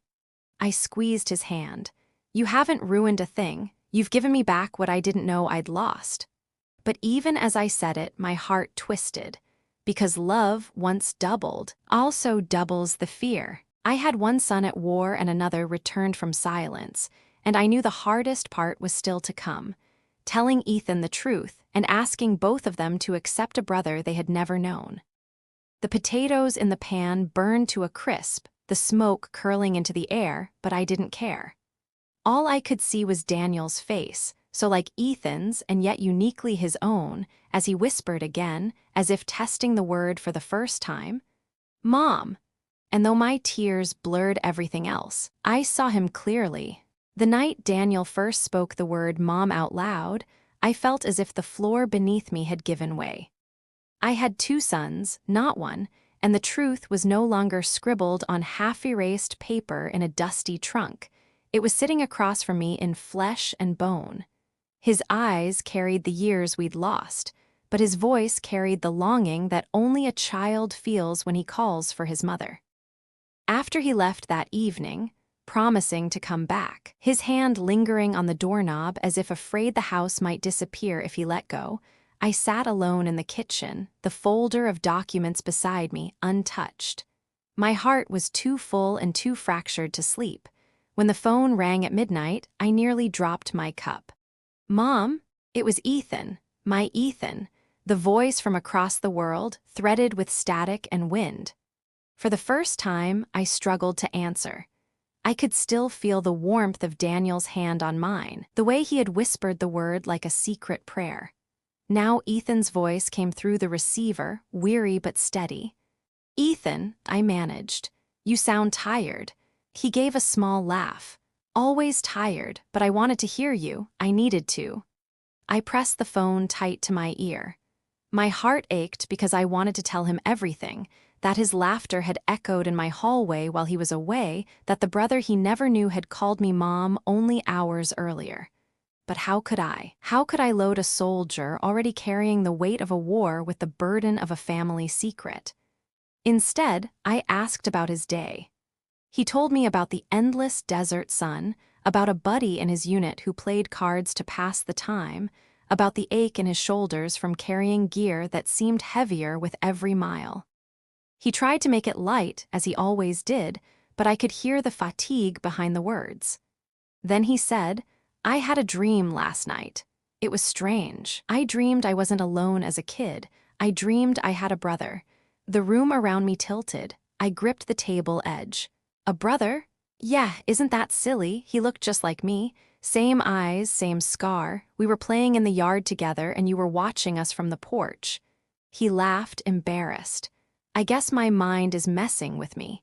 I squeezed his hand. You haven't ruined a thing. You've given me back what I didn't know I'd lost. But even as I said it, my heart twisted. Because love, once doubled, also doubles the fear. I had one son at war and another returned from silence, and I knew the hardest part was still to come. Telling Ethan the truth and asking both of them to accept a brother they had never known. The potatoes in the pan burned to a crisp, the smoke curling into the air, but I didn't care. All I could see was Daniel's face, so like Ethan's and yet uniquely his own, as he whispered again, as if testing the word for the first time. Mom. And though my tears blurred everything else, I saw him clearly. The night Daniel first spoke the word Mom out loud, I felt as if the floor beneath me had given way. I had two sons, not one, and the truth was no longer scribbled on half-erased paper in a dusty trunk. It was sitting across from me in flesh and bone. His eyes carried the years we'd lost, but his voice carried the longing that only a child feels when he calls for his mother. After he left that evening, promising to come back, his hand lingering on the doorknob as if afraid the house might disappear if he let go, I sat alone in the kitchen, the folder of documents beside me untouched. My heart was too full and too fractured to sleep. When the phone rang at midnight, I nearly dropped my cup. Mom, it was Ethan, my Ethan, the voice from across the world, threaded with static and wind. For the first time, I struggled to answer. I could still feel the warmth of Daniel's hand on mine, the way he had whispered the word like a secret prayer. Now Ethan's voice came through the receiver, weary but steady. Ethan, I managed. You sound tired. He gave a small laugh. Always tired, but I wanted to hear you. I needed to. I pressed the phone tight to my ear. My heart ached because I wanted to tell him everything, that his laughter had echoed in my hallway while he was away, that the brother he never knew had called me Mom only hours earlier. But how could I? How could I load a soldier already carrying the weight of a war with the burden of a family secret? Instead, I asked about his day. He told me about the endless desert sun, about a buddy in his unit who played cards to pass the time, about the ache in his shoulders from carrying gear that seemed heavier with every mile. He tried to make it light, as he always did, but I could hear the fatigue behind the words. Then he said, I had a dream last night. It was strange. I dreamed I wasn't alone as a kid. I dreamed I had a brother. The room around me tilted. I gripped the table edge. A brother? Yeah, isn't that silly? He looked just like me. Same eyes, same scar. We were playing in the yard together and you were watching us from the porch. He laughed, embarrassed. I guess my mind is messing with me.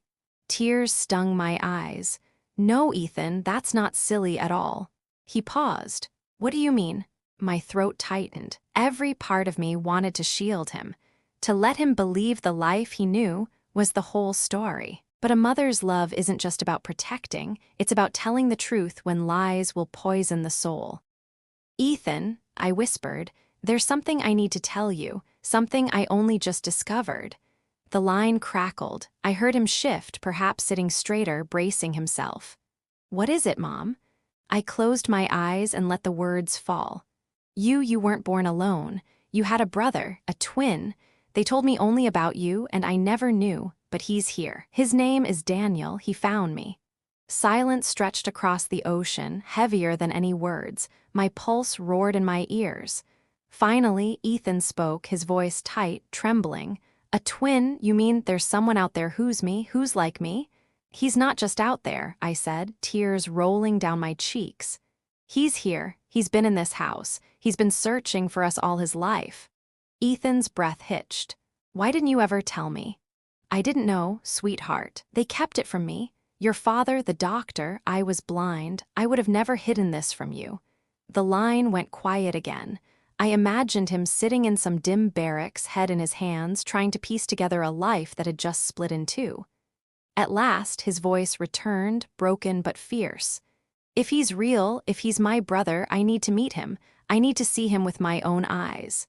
Tears stung my eyes. No, Ethan, that's not silly at all. He paused. What do you mean? My throat tightened. Every part of me wanted to shield him. To let him believe the life he knew was the whole story. But a mother's love isn't just about protecting, it's about telling the truth when lies will poison the soul. "Ethan," I whispered, "there's something I need to tell you, something I only just discovered." The line crackled. I heard him shift, perhaps sitting straighter, bracing himself. "What is it, Mom?" I closed my eyes and let the words fall. You weren't born alone. You had a brother, a twin. They told me only about you, and I never knew, but he's here. His name is Daniel. He found me." Silence stretched across the ocean, heavier than any words. My pulse roared in my ears. Finally, Ethan spoke, his voice tight, trembling. "A twin? You mean there's someone out there who's like me?" "He's not just out there," I said, tears rolling down my cheeks. "He's here. He's been in this house. He's been searching for us all his life." Ethan's breath hitched. "Why didn't you ever tell me?" "I didn't know, sweetheart. They kept it from me. Your father, the doctor, I was blind. I would have never hidden this from you." The line went quiet again. I imagined him sitting in some dim barracks, head in his hands, trying to piece together a life that had just split in two. At last, his voice returned, broken but fierce. "If he's real, if he's my brother, I need to meet him. I need to see him with my own eyes."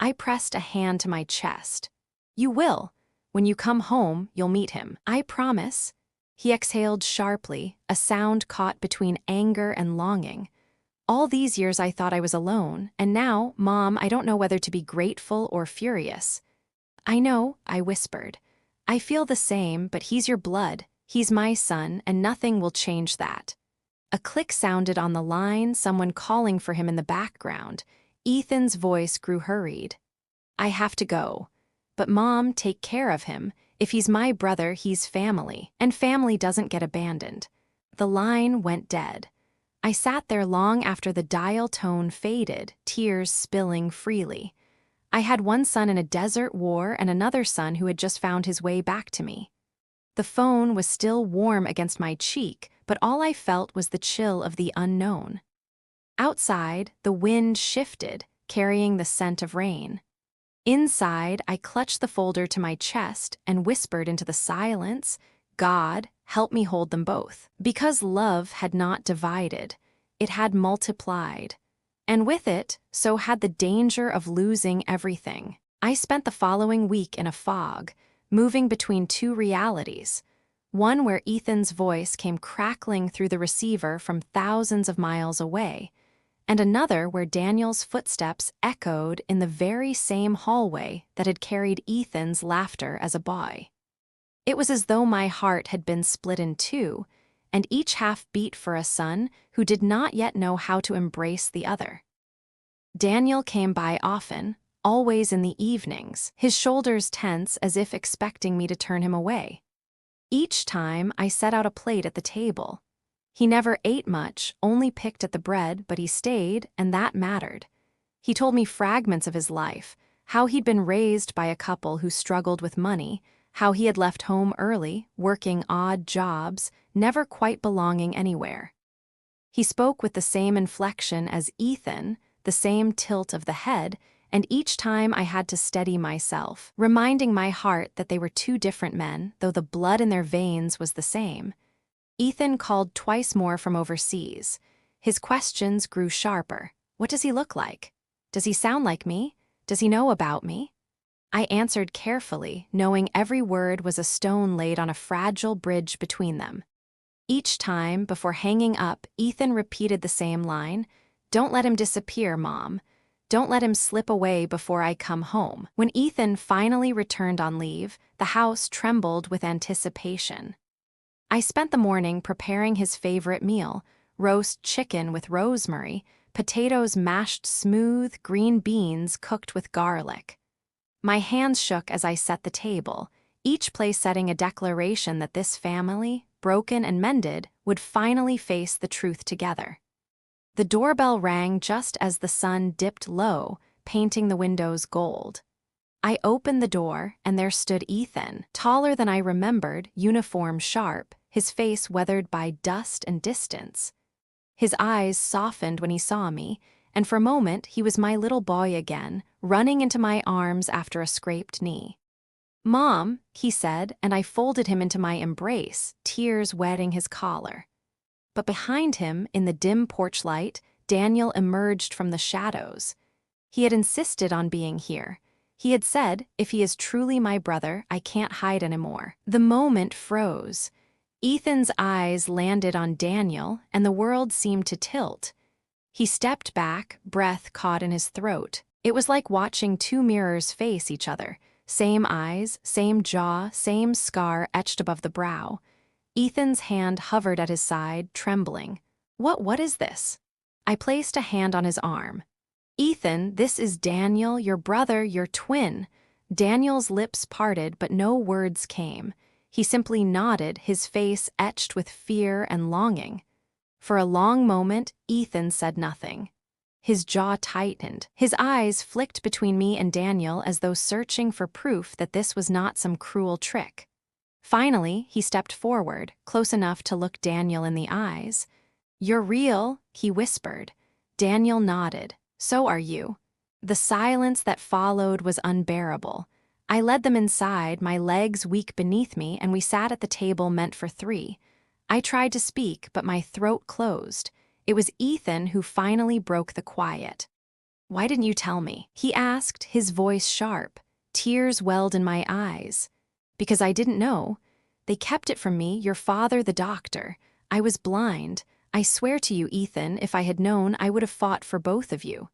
I pressed a hand to my chest. "You will. When you come home, you'll meet him. I promise." He exhaled sharply, a sound caught between anger and longing. "All these years I thought I was alone, and now, Mom, I don't know whether to be grateful or furious." "I know," I whispered. "I feel the same, but he's your blood. He's my son, and nothing will change that." A click sounded on the line, someone calling for him in the background. Ethan's voice grew hurried. "I have to go. But Mom, take care of him. If he's my brother, he's family, and family doesn't get abandoned." The line went dead. I sat there long after the dial tone faded, tears spilling freely. I had one son in a desert war and another son who had just found his way back to me. The phone was still warm against my cheek, but all I felt was the chill of the unknown. Outside, the wind shifted, carrying the scent of rain. Inside, I clutched the folder to my chest and whispered into the silence, "God, help me hold them both." Because love had not divided, it had multiplied. And with it, so had the danger of losing everything. I spent the following week in a fog, moving between two realities. One where Ethan's voice came crackling through the receiver from thousands of miles away, and another where Daniel's footsteps echoed in the very same hallway that had carried Ethan's laughter as a boy. It was as though my heart had been split in two, and each half beat for a son who did not yet know how to embrace the other. Daniel came by often, always in the evenings, his shoulders tense as if expecting me to turn him away. Each time, I set out a plate at the table. He never ate much, only picked at the bread, but he stayed, and that mattered. He told me fragments of his life, how he'd been raised by a couple who struggled with money, how he had left home early, working odd jobs, never quite belonging anywhere. He spoke with the same inflection as Ethan, the same tilt of the head, and each time I had to steady myself, reminding my heart that they were two different men, though the blood in their veins was the same. Ethan called twice more from overseas. His questions grew sharper. What does he look like? Does he sound like me? Does he know about me? I answered carefully, knowing every word was a stone laid on a fragile bridge between them. Each time, before hanging up, Ethan repeated the same line, "Don't let him disappear, Mom. Don't let him slip away before I come home." When Ethan finally returned on leave, the house trembled with anticipation. I spent the morning preparing his favorite meal, roast chicken with rosemary, potatoes mashed smooth, green beans cooked with garlic. My hands shook as I set the table, each place setting a declaration that this family, broken and mended, would finally face the truth together. The doorbell rang just as the sun dipped low, painting the windows gold. I opened the door, and there stood Ethan, taller than I remembered, uniform sharp, his face weathered by dust and distance. His eyes softened when he saw me, and for a moment he was my little boy again, running into my arms after a scraped knee. "Mom," he said, and I folded him into my embrace, tears wetting his collar. But behind him, in the dim porch light, Daniel emerged from the shadows. He had insisted on being here. He had said, "If he is truly my brother, I can't hide anymore." The moment froze. Ethan's eyes landed on Daniel, and the world seemed to tilt. He stepped back, breath caught in his throat. It was like watching two mirrors face each other. Same eyes, same jaw, same scar etched above the brow. Ethan's hand hovered at his side, trembling. What is this?" I placed a hand on his arm. "Ethan, this is Daniel, your brother, your twin." Daniel's lips parted, but no words came. He simply nodded, his face etched with fear and longing. For a long moment, Ethan said nothing. His jaw tightened. His eyes flicked between me and Daniel as though searching for proof that this was not some cruel trick. Finally, he stepped forward, close enough to look Daniel in the eyes. "You're real," he whispered. Daniel nodded. "So are you." The silence that followed was unbearable. I led them inside, my legs weak beneath me, and we sat at the table meant for three. I tried to speak, but my throat closed. It was Ethan who finally broke the quiet. "Why didn't you tell me?" he asked, his voice sharp. Tears welled in my eyes. "Because I didn't know. They kept it from me, your father, the doctor. I was blind. I swear to you, Ethan, if I had known, I would have fought for both of you."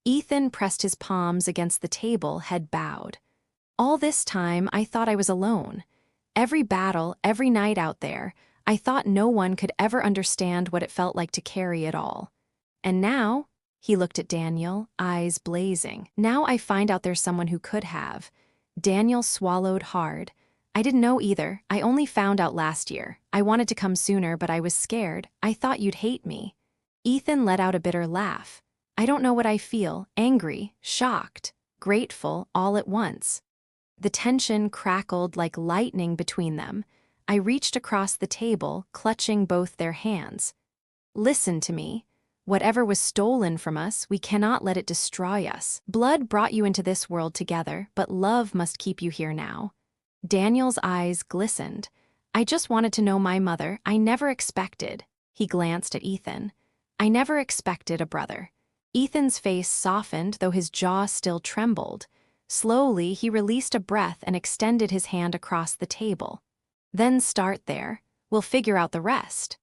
Ethan pressed his palms against the table, head bowed. All this time, I thought I was alone. Every battle, every night out there, I thought no one could ever understand what it felt like to carry it all. And now, he looked at Daniel, eyes blazing. "Now I find out there's someone who could have." Daniel swallowed hard. "I didn't know either. I only found out last year. I wanted to come sooner, but I was scared. I thought you'd hate me." Ethan let out a bitter laugh. "I don't know what I feel, angry, shocked, grateful, all at once." The tension crackled like lightning between them. I reached across the table, clutching both their hands. "Listen to me. Whatever was stolen from us, we cannot let it destroy us. Blood brought you into this world together, but love must keep you here now." Daniel's eyes glistened. "I just wanted to know my mother. I never expected." He glanced at Ethan. "I never expected a brother." Ethan's face softened, though his jaw still trembled. Slowly, he released a breath and extended his hand across the table. "Then start there. We'll figure out the rest."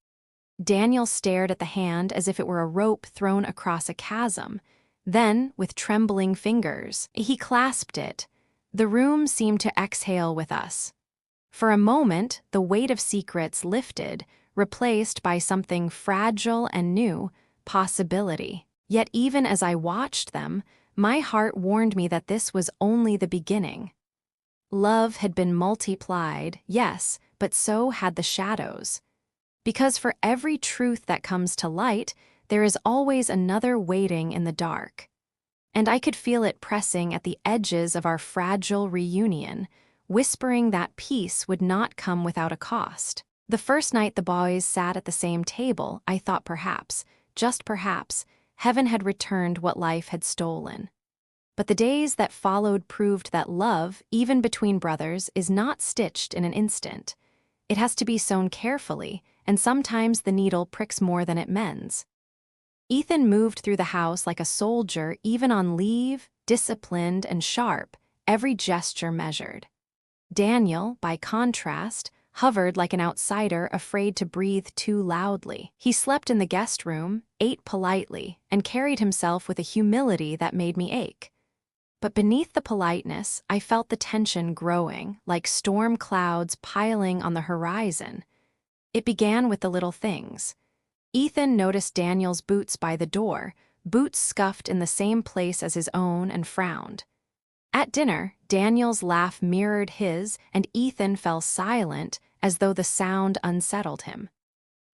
Daniel stared at the hand as if it were a rope thrown across a chasm. Then, with trembling fingers, he clasped it. The room seemed to exhale with us. For a moment, the weight of secrets lifted, replaced by something fragile and new, possibility. Yet even as I watched them, my heart warned me that this was only the beginning. Love had been multiplied, yes, but so had the shadows. Because for every truth that comes to light, there is always another waiting in the dark. And I could feel it pressing at the edges of our fragile reunion, whispering that peace would not come without a cost. The first night the boys sat at the same table, I thought perhaps, just perhaps, heaven had returned what life had stolen. But the days that followed proved that love, even between brothers, is not stitched in an instant. It has to be sewn carefully, and sometimes the needle pricks more than it mends. Ethan moved through the house like a soldier, even on leave, disciplined and sharp, every gesture measured. Daniel, by contrast, hovered like an outsider afraid to breathe too loudly. He slept in the guest room, ate politely, and carried himself with a humility that made me ache. But beneath the politeness, I felt the tension growing, like storm clouds piling on the horizon. It began with the little things. Ethan noticed Daniel's boots by the door, boots scuffed in the same place as his own, and frowned. At dinner, Daniel's laugh mirrored his, and Ethan fell silent, as though the sound unsettled him.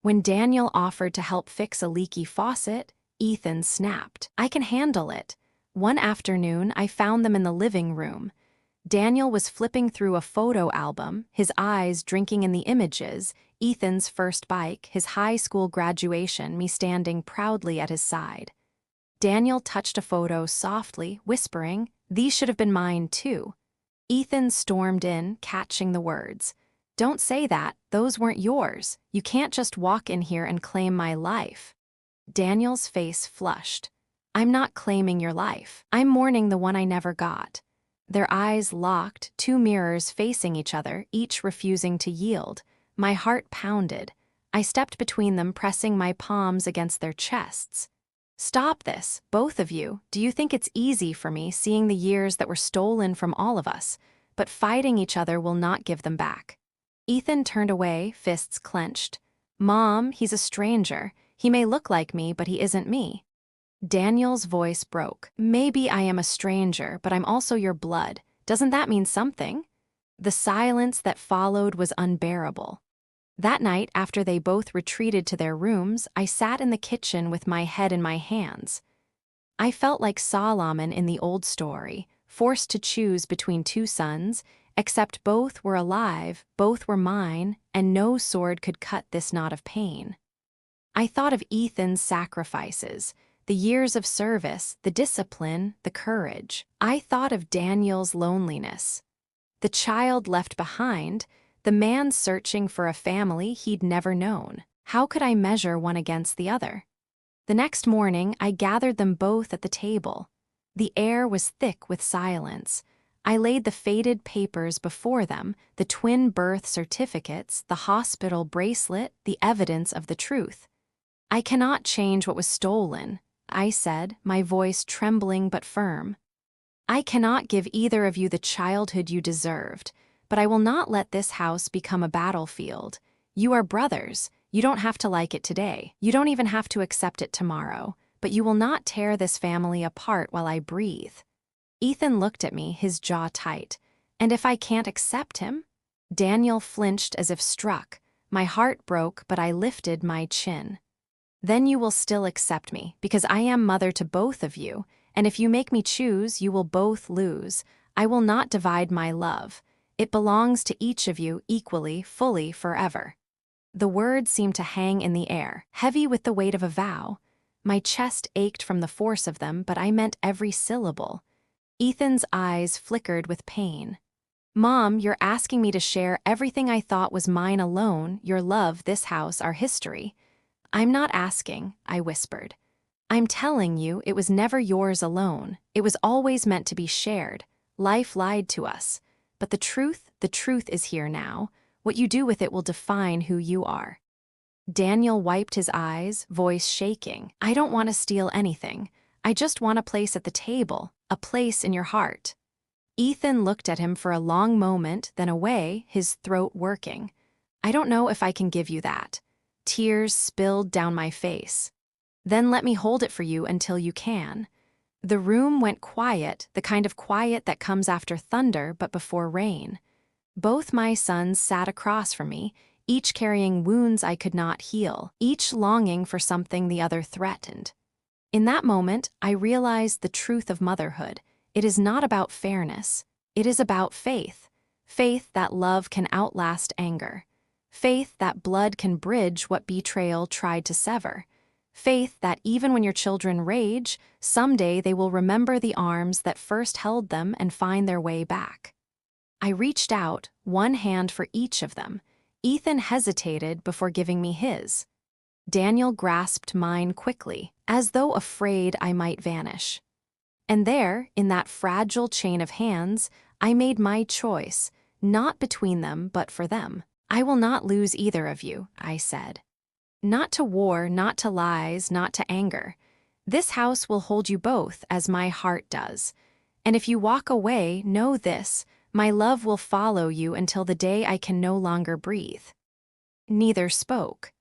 When Daniel offered to help fix a leaky faucet, Ethan snapped. "I can handle it." One afternoon, I found them in the living room. Daniel was flipping through a photo album, his eyes drinking in the images, Ethan's first bike, his high school graduation, me standing proudly at his side. Daniel touched a photo softly, whispering, "These should have been mine too." Ethan stormed in, catching the words. "Don't say that. Those weren't yours. You can't just walk in here and claim my life." Daniel's face flushed. "I'm not claiming your life. I'm mourning the one I never got." Their eyes locked, two mirrors facing each other, each refusing to yield. My heart pounded. I stepped between them, pressing my palms against their chests. "Stop this, both of you. Do you think it's easy for me seeing the years that were stolen from all of us? But fighting each other will not give them back." Ethan turned away, fists clenched. "Mom, he's a stranger. He may look like me, but he isn't me." Daniel's voice broke. "Maybe I am a stranger, but I'm also your blood. Doesn't that mean something?" The silence that followed was unbearable. That night, after they both retreated to their rooms, I sat in the kitchen with my head in my hands. I felt like Solomon in the old story, forced to choose between two sons, except both were alive, both were mine, and no sword could cut this knot of pain. I thought of Ethan's sacrifices, the years of service, the discipline, the courage. I thought of Daniel's loneliness. The child left behind, the man searching for a family he'd never known. How could I measure one against the other? The next morning, I gathered them both at the table. The air was thick with silence. I laid the faded papers before them, the twin birth certificates, the hospital bracelet, the evidence of the truth. "I cannot change what was stolen," I said, my voice trembling but firm. "I cannot give either of you the childhood you deserved. But I will not let this house become a battlefield. You are brothers. You don't have to like it today. You don't even have to accept it tomorrow. But you will not tear this family apart while I breathe." Ethan looked at me, his jaw tight. "And if I can't accept him?" Daniel flinched as if struck. My heart broke, but I lifted my chin. "Then you will still accept me, because I am mother to both of you, and if you make me choose, you will both lose. I will not divide my love. It belongs to each of you equally, fully, forever." The words seemed to hang in the air, heavy with the weight of a vow. My chest ached from the force of them, but I meant every syllable. Ethan's eyes flickered with pain. "Mom, you're asking me to share everything I thought was mine alone, your love, this house, our history." "I'm not asking," I whispered. "I'm telling you it was never yours alone. It was always meant to be shared. Life lied to us. But the truth is here now. What you do with it will define who you are." Daniel wiped his eyes, voice shaking. "I don't want to steal anything. I just want a place at the table, a place in your heart." Ethan looked at him for a long moment, then away, his throat working. "I don't know if I can give you that." Tears spilled down my face. "Then let me hold it for you until you can." The room went quiet, the kind of quiet that comes after thunder but before rain. Both my sons sat across from me, each carrying wounds I could not heal, each longing for something the other threatened. In that moment, I realized the truth of motherhood. It is not about fairness. It is about faith. Faith that love can outlast anger. Faith that blood can bridge what betrayal tried to sever. Faith that even when your children rage, someday they will remember the arms that first held them and find their way back. I reached out, one hand for each of them. Ethan hesitated before giving me his. Daniel grasped mine quickly, as though afraid I might vanish. And there, in that fragile chain of hands, I made my choice, not between them but for them. "I will not lose either of you," I said. "Not to war, not to lies, not to anger. This house will hold you both as my heart does. And if you walk away, know this, my love will follow you until the day I can no longer breathe." Neither spoke.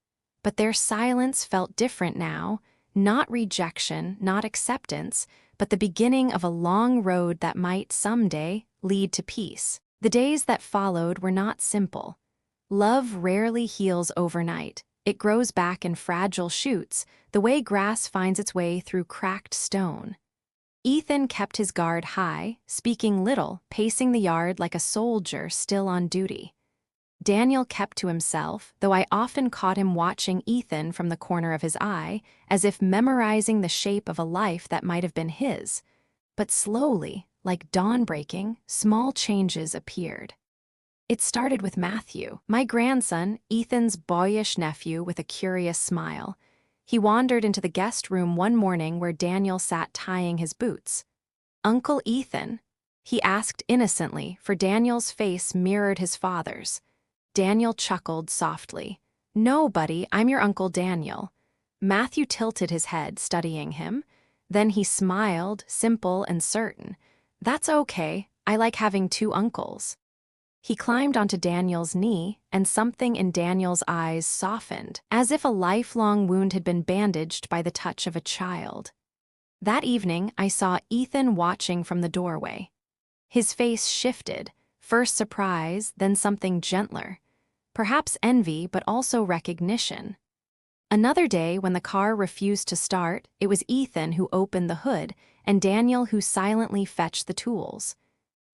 But their silence felt different now, not rejection, not acceptance, but the beginning of a long road that might someday lead to peace. The days that followed were not simple. Love rarely heals overnight. It grows back in fragile shoots, the way grass finds its way through cracked stone. Ethan kept his guard high, speaking little, pacing the yard like a soldier still on duty. Daniel kept to himself, though I often caught him watching Ethan from the corner of his eye, as if memorizing the shape of a life that might have been his. But slowly, like dawn breaking, small changes appeared. It started with Matthew, my grandson, Ethan's boyish nephew with a curious smile. He wandered into the guest room one morning where Daniel sat tying his boots. "Uncle Ethan?" he asked innocently, for Daniel's face mirrored his father's. Daniel chuckled softly. "No, buddy, I'm your Uncle Daniel." Matthew tilted his head, studying him. Then he smiled, simple and certain. "That's okay. I like having two uncles." He climbed onto Daniel's knee, and something in Daniel's eyes softened, as if a lifelong wound had been bandaged by the touch of a child. That evening, I saw Ethan watching from the doorway. His face shifted, first surprise, then something gentler. Perhaps envy, but also recognition. Another day, when the car refused to start, it was Ethan who opened the hood and Daniel who silently fetched the tools.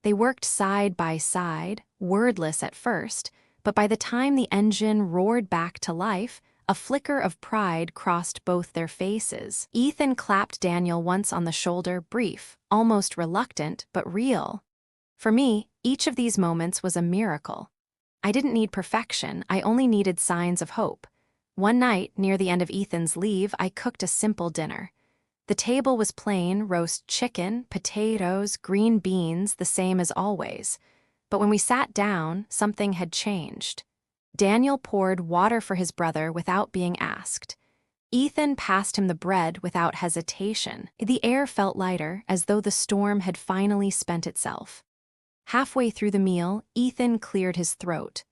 They worked side by side, wordless at first, but by the time the engine roared back to life, a flicker of pride crossed both their faces. Ethan clapped Daniel once on the shoulder, brief, almost reluctant, but real. For me, each of these moments was a miracle. I didn't need perfection, I only needed signs of hope. One night, near the end of Ethan's leave, I cooked a simple dinner. The table was plain: roast chicken, potatoes, green beans, the same as always. But when we sat down, something had changed. Daniel poured water for his brother without being asked. Ethan passed him the bread without hesitation. The air felt lighter, as though the storm had finally spent itself. Halfway through the meal, Ethan cleared his throat.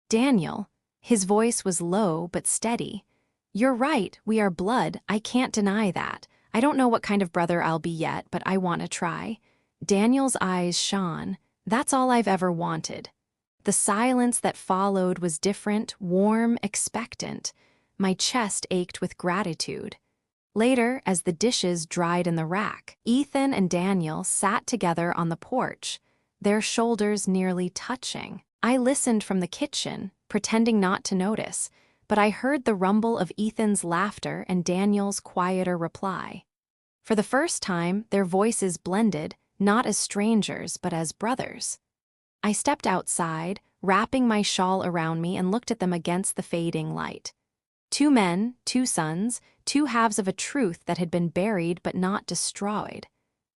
"Daniel," his voice was low but steady. "You're right, we are blood, I can't deny that. I don't know what kind of brother I'll be yet, but I want to try." Daniel's eyes shone. "That's all I've ever wanted." The silence that followed was different, warm, expectant. My chest ached with gratitude. Later, as the dishes dried in the rack, Ethan and Daniel sat together on the porch, their shoulders nearly touching. I listened from the kitchen, pretending not to notice, but I heard the rumble of Ethan's laughter and Daniel's quieter reply. For the first time, their voices blended, not as strangers, but as brothers. I stepped outside, wrapping my shawl around me, and looked at them against the fading light. Two men, two sons, two halves of a truth that had been buried but not destroyed.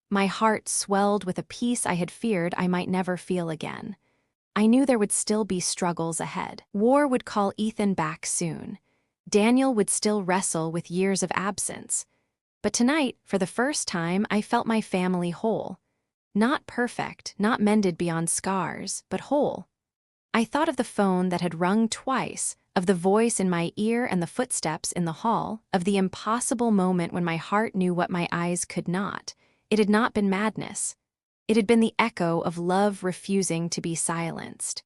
My heart swelled with a peace I had feared I might never feel again. I knew there would still be struggles ahead. War would call Ethan back soon. Daniel would still wrestle with years of absence. But tonight, for the first time, I felt my family whole. Not perfect, not mended beyond scars, but whole. I thought of the phone that had rung twice, of the voice in my ear and the footsteps in the hall, of the impossible moment when my heart knew what my eyes could not. It had not been madness. It had been the echo of love refusing to be silenced.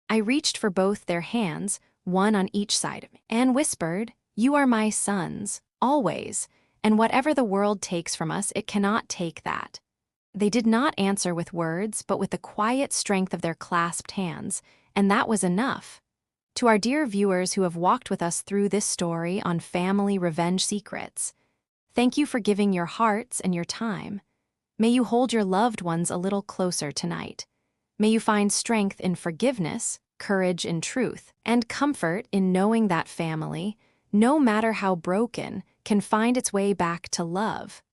I reached for both their hands, one on each side of me, and whispered, "You are my sons, always, and whatever the world takes from us, it cannot take that." They did not answer with words, but with the quiet strength of their clasped hands, and that was enough. To our dear viewers who have walked with us through this story on Family Revenge Secrets, thank you for giving your hearts and your time. May you hold your loved ones a little closer tonight. May you find strength in forgiveness, courage in truth, and comfort in knowing that family, no matter how broken, can find its way back to love.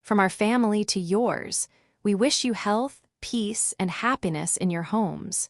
From our family to yours, we wish you health, peace, and happiness in your homes.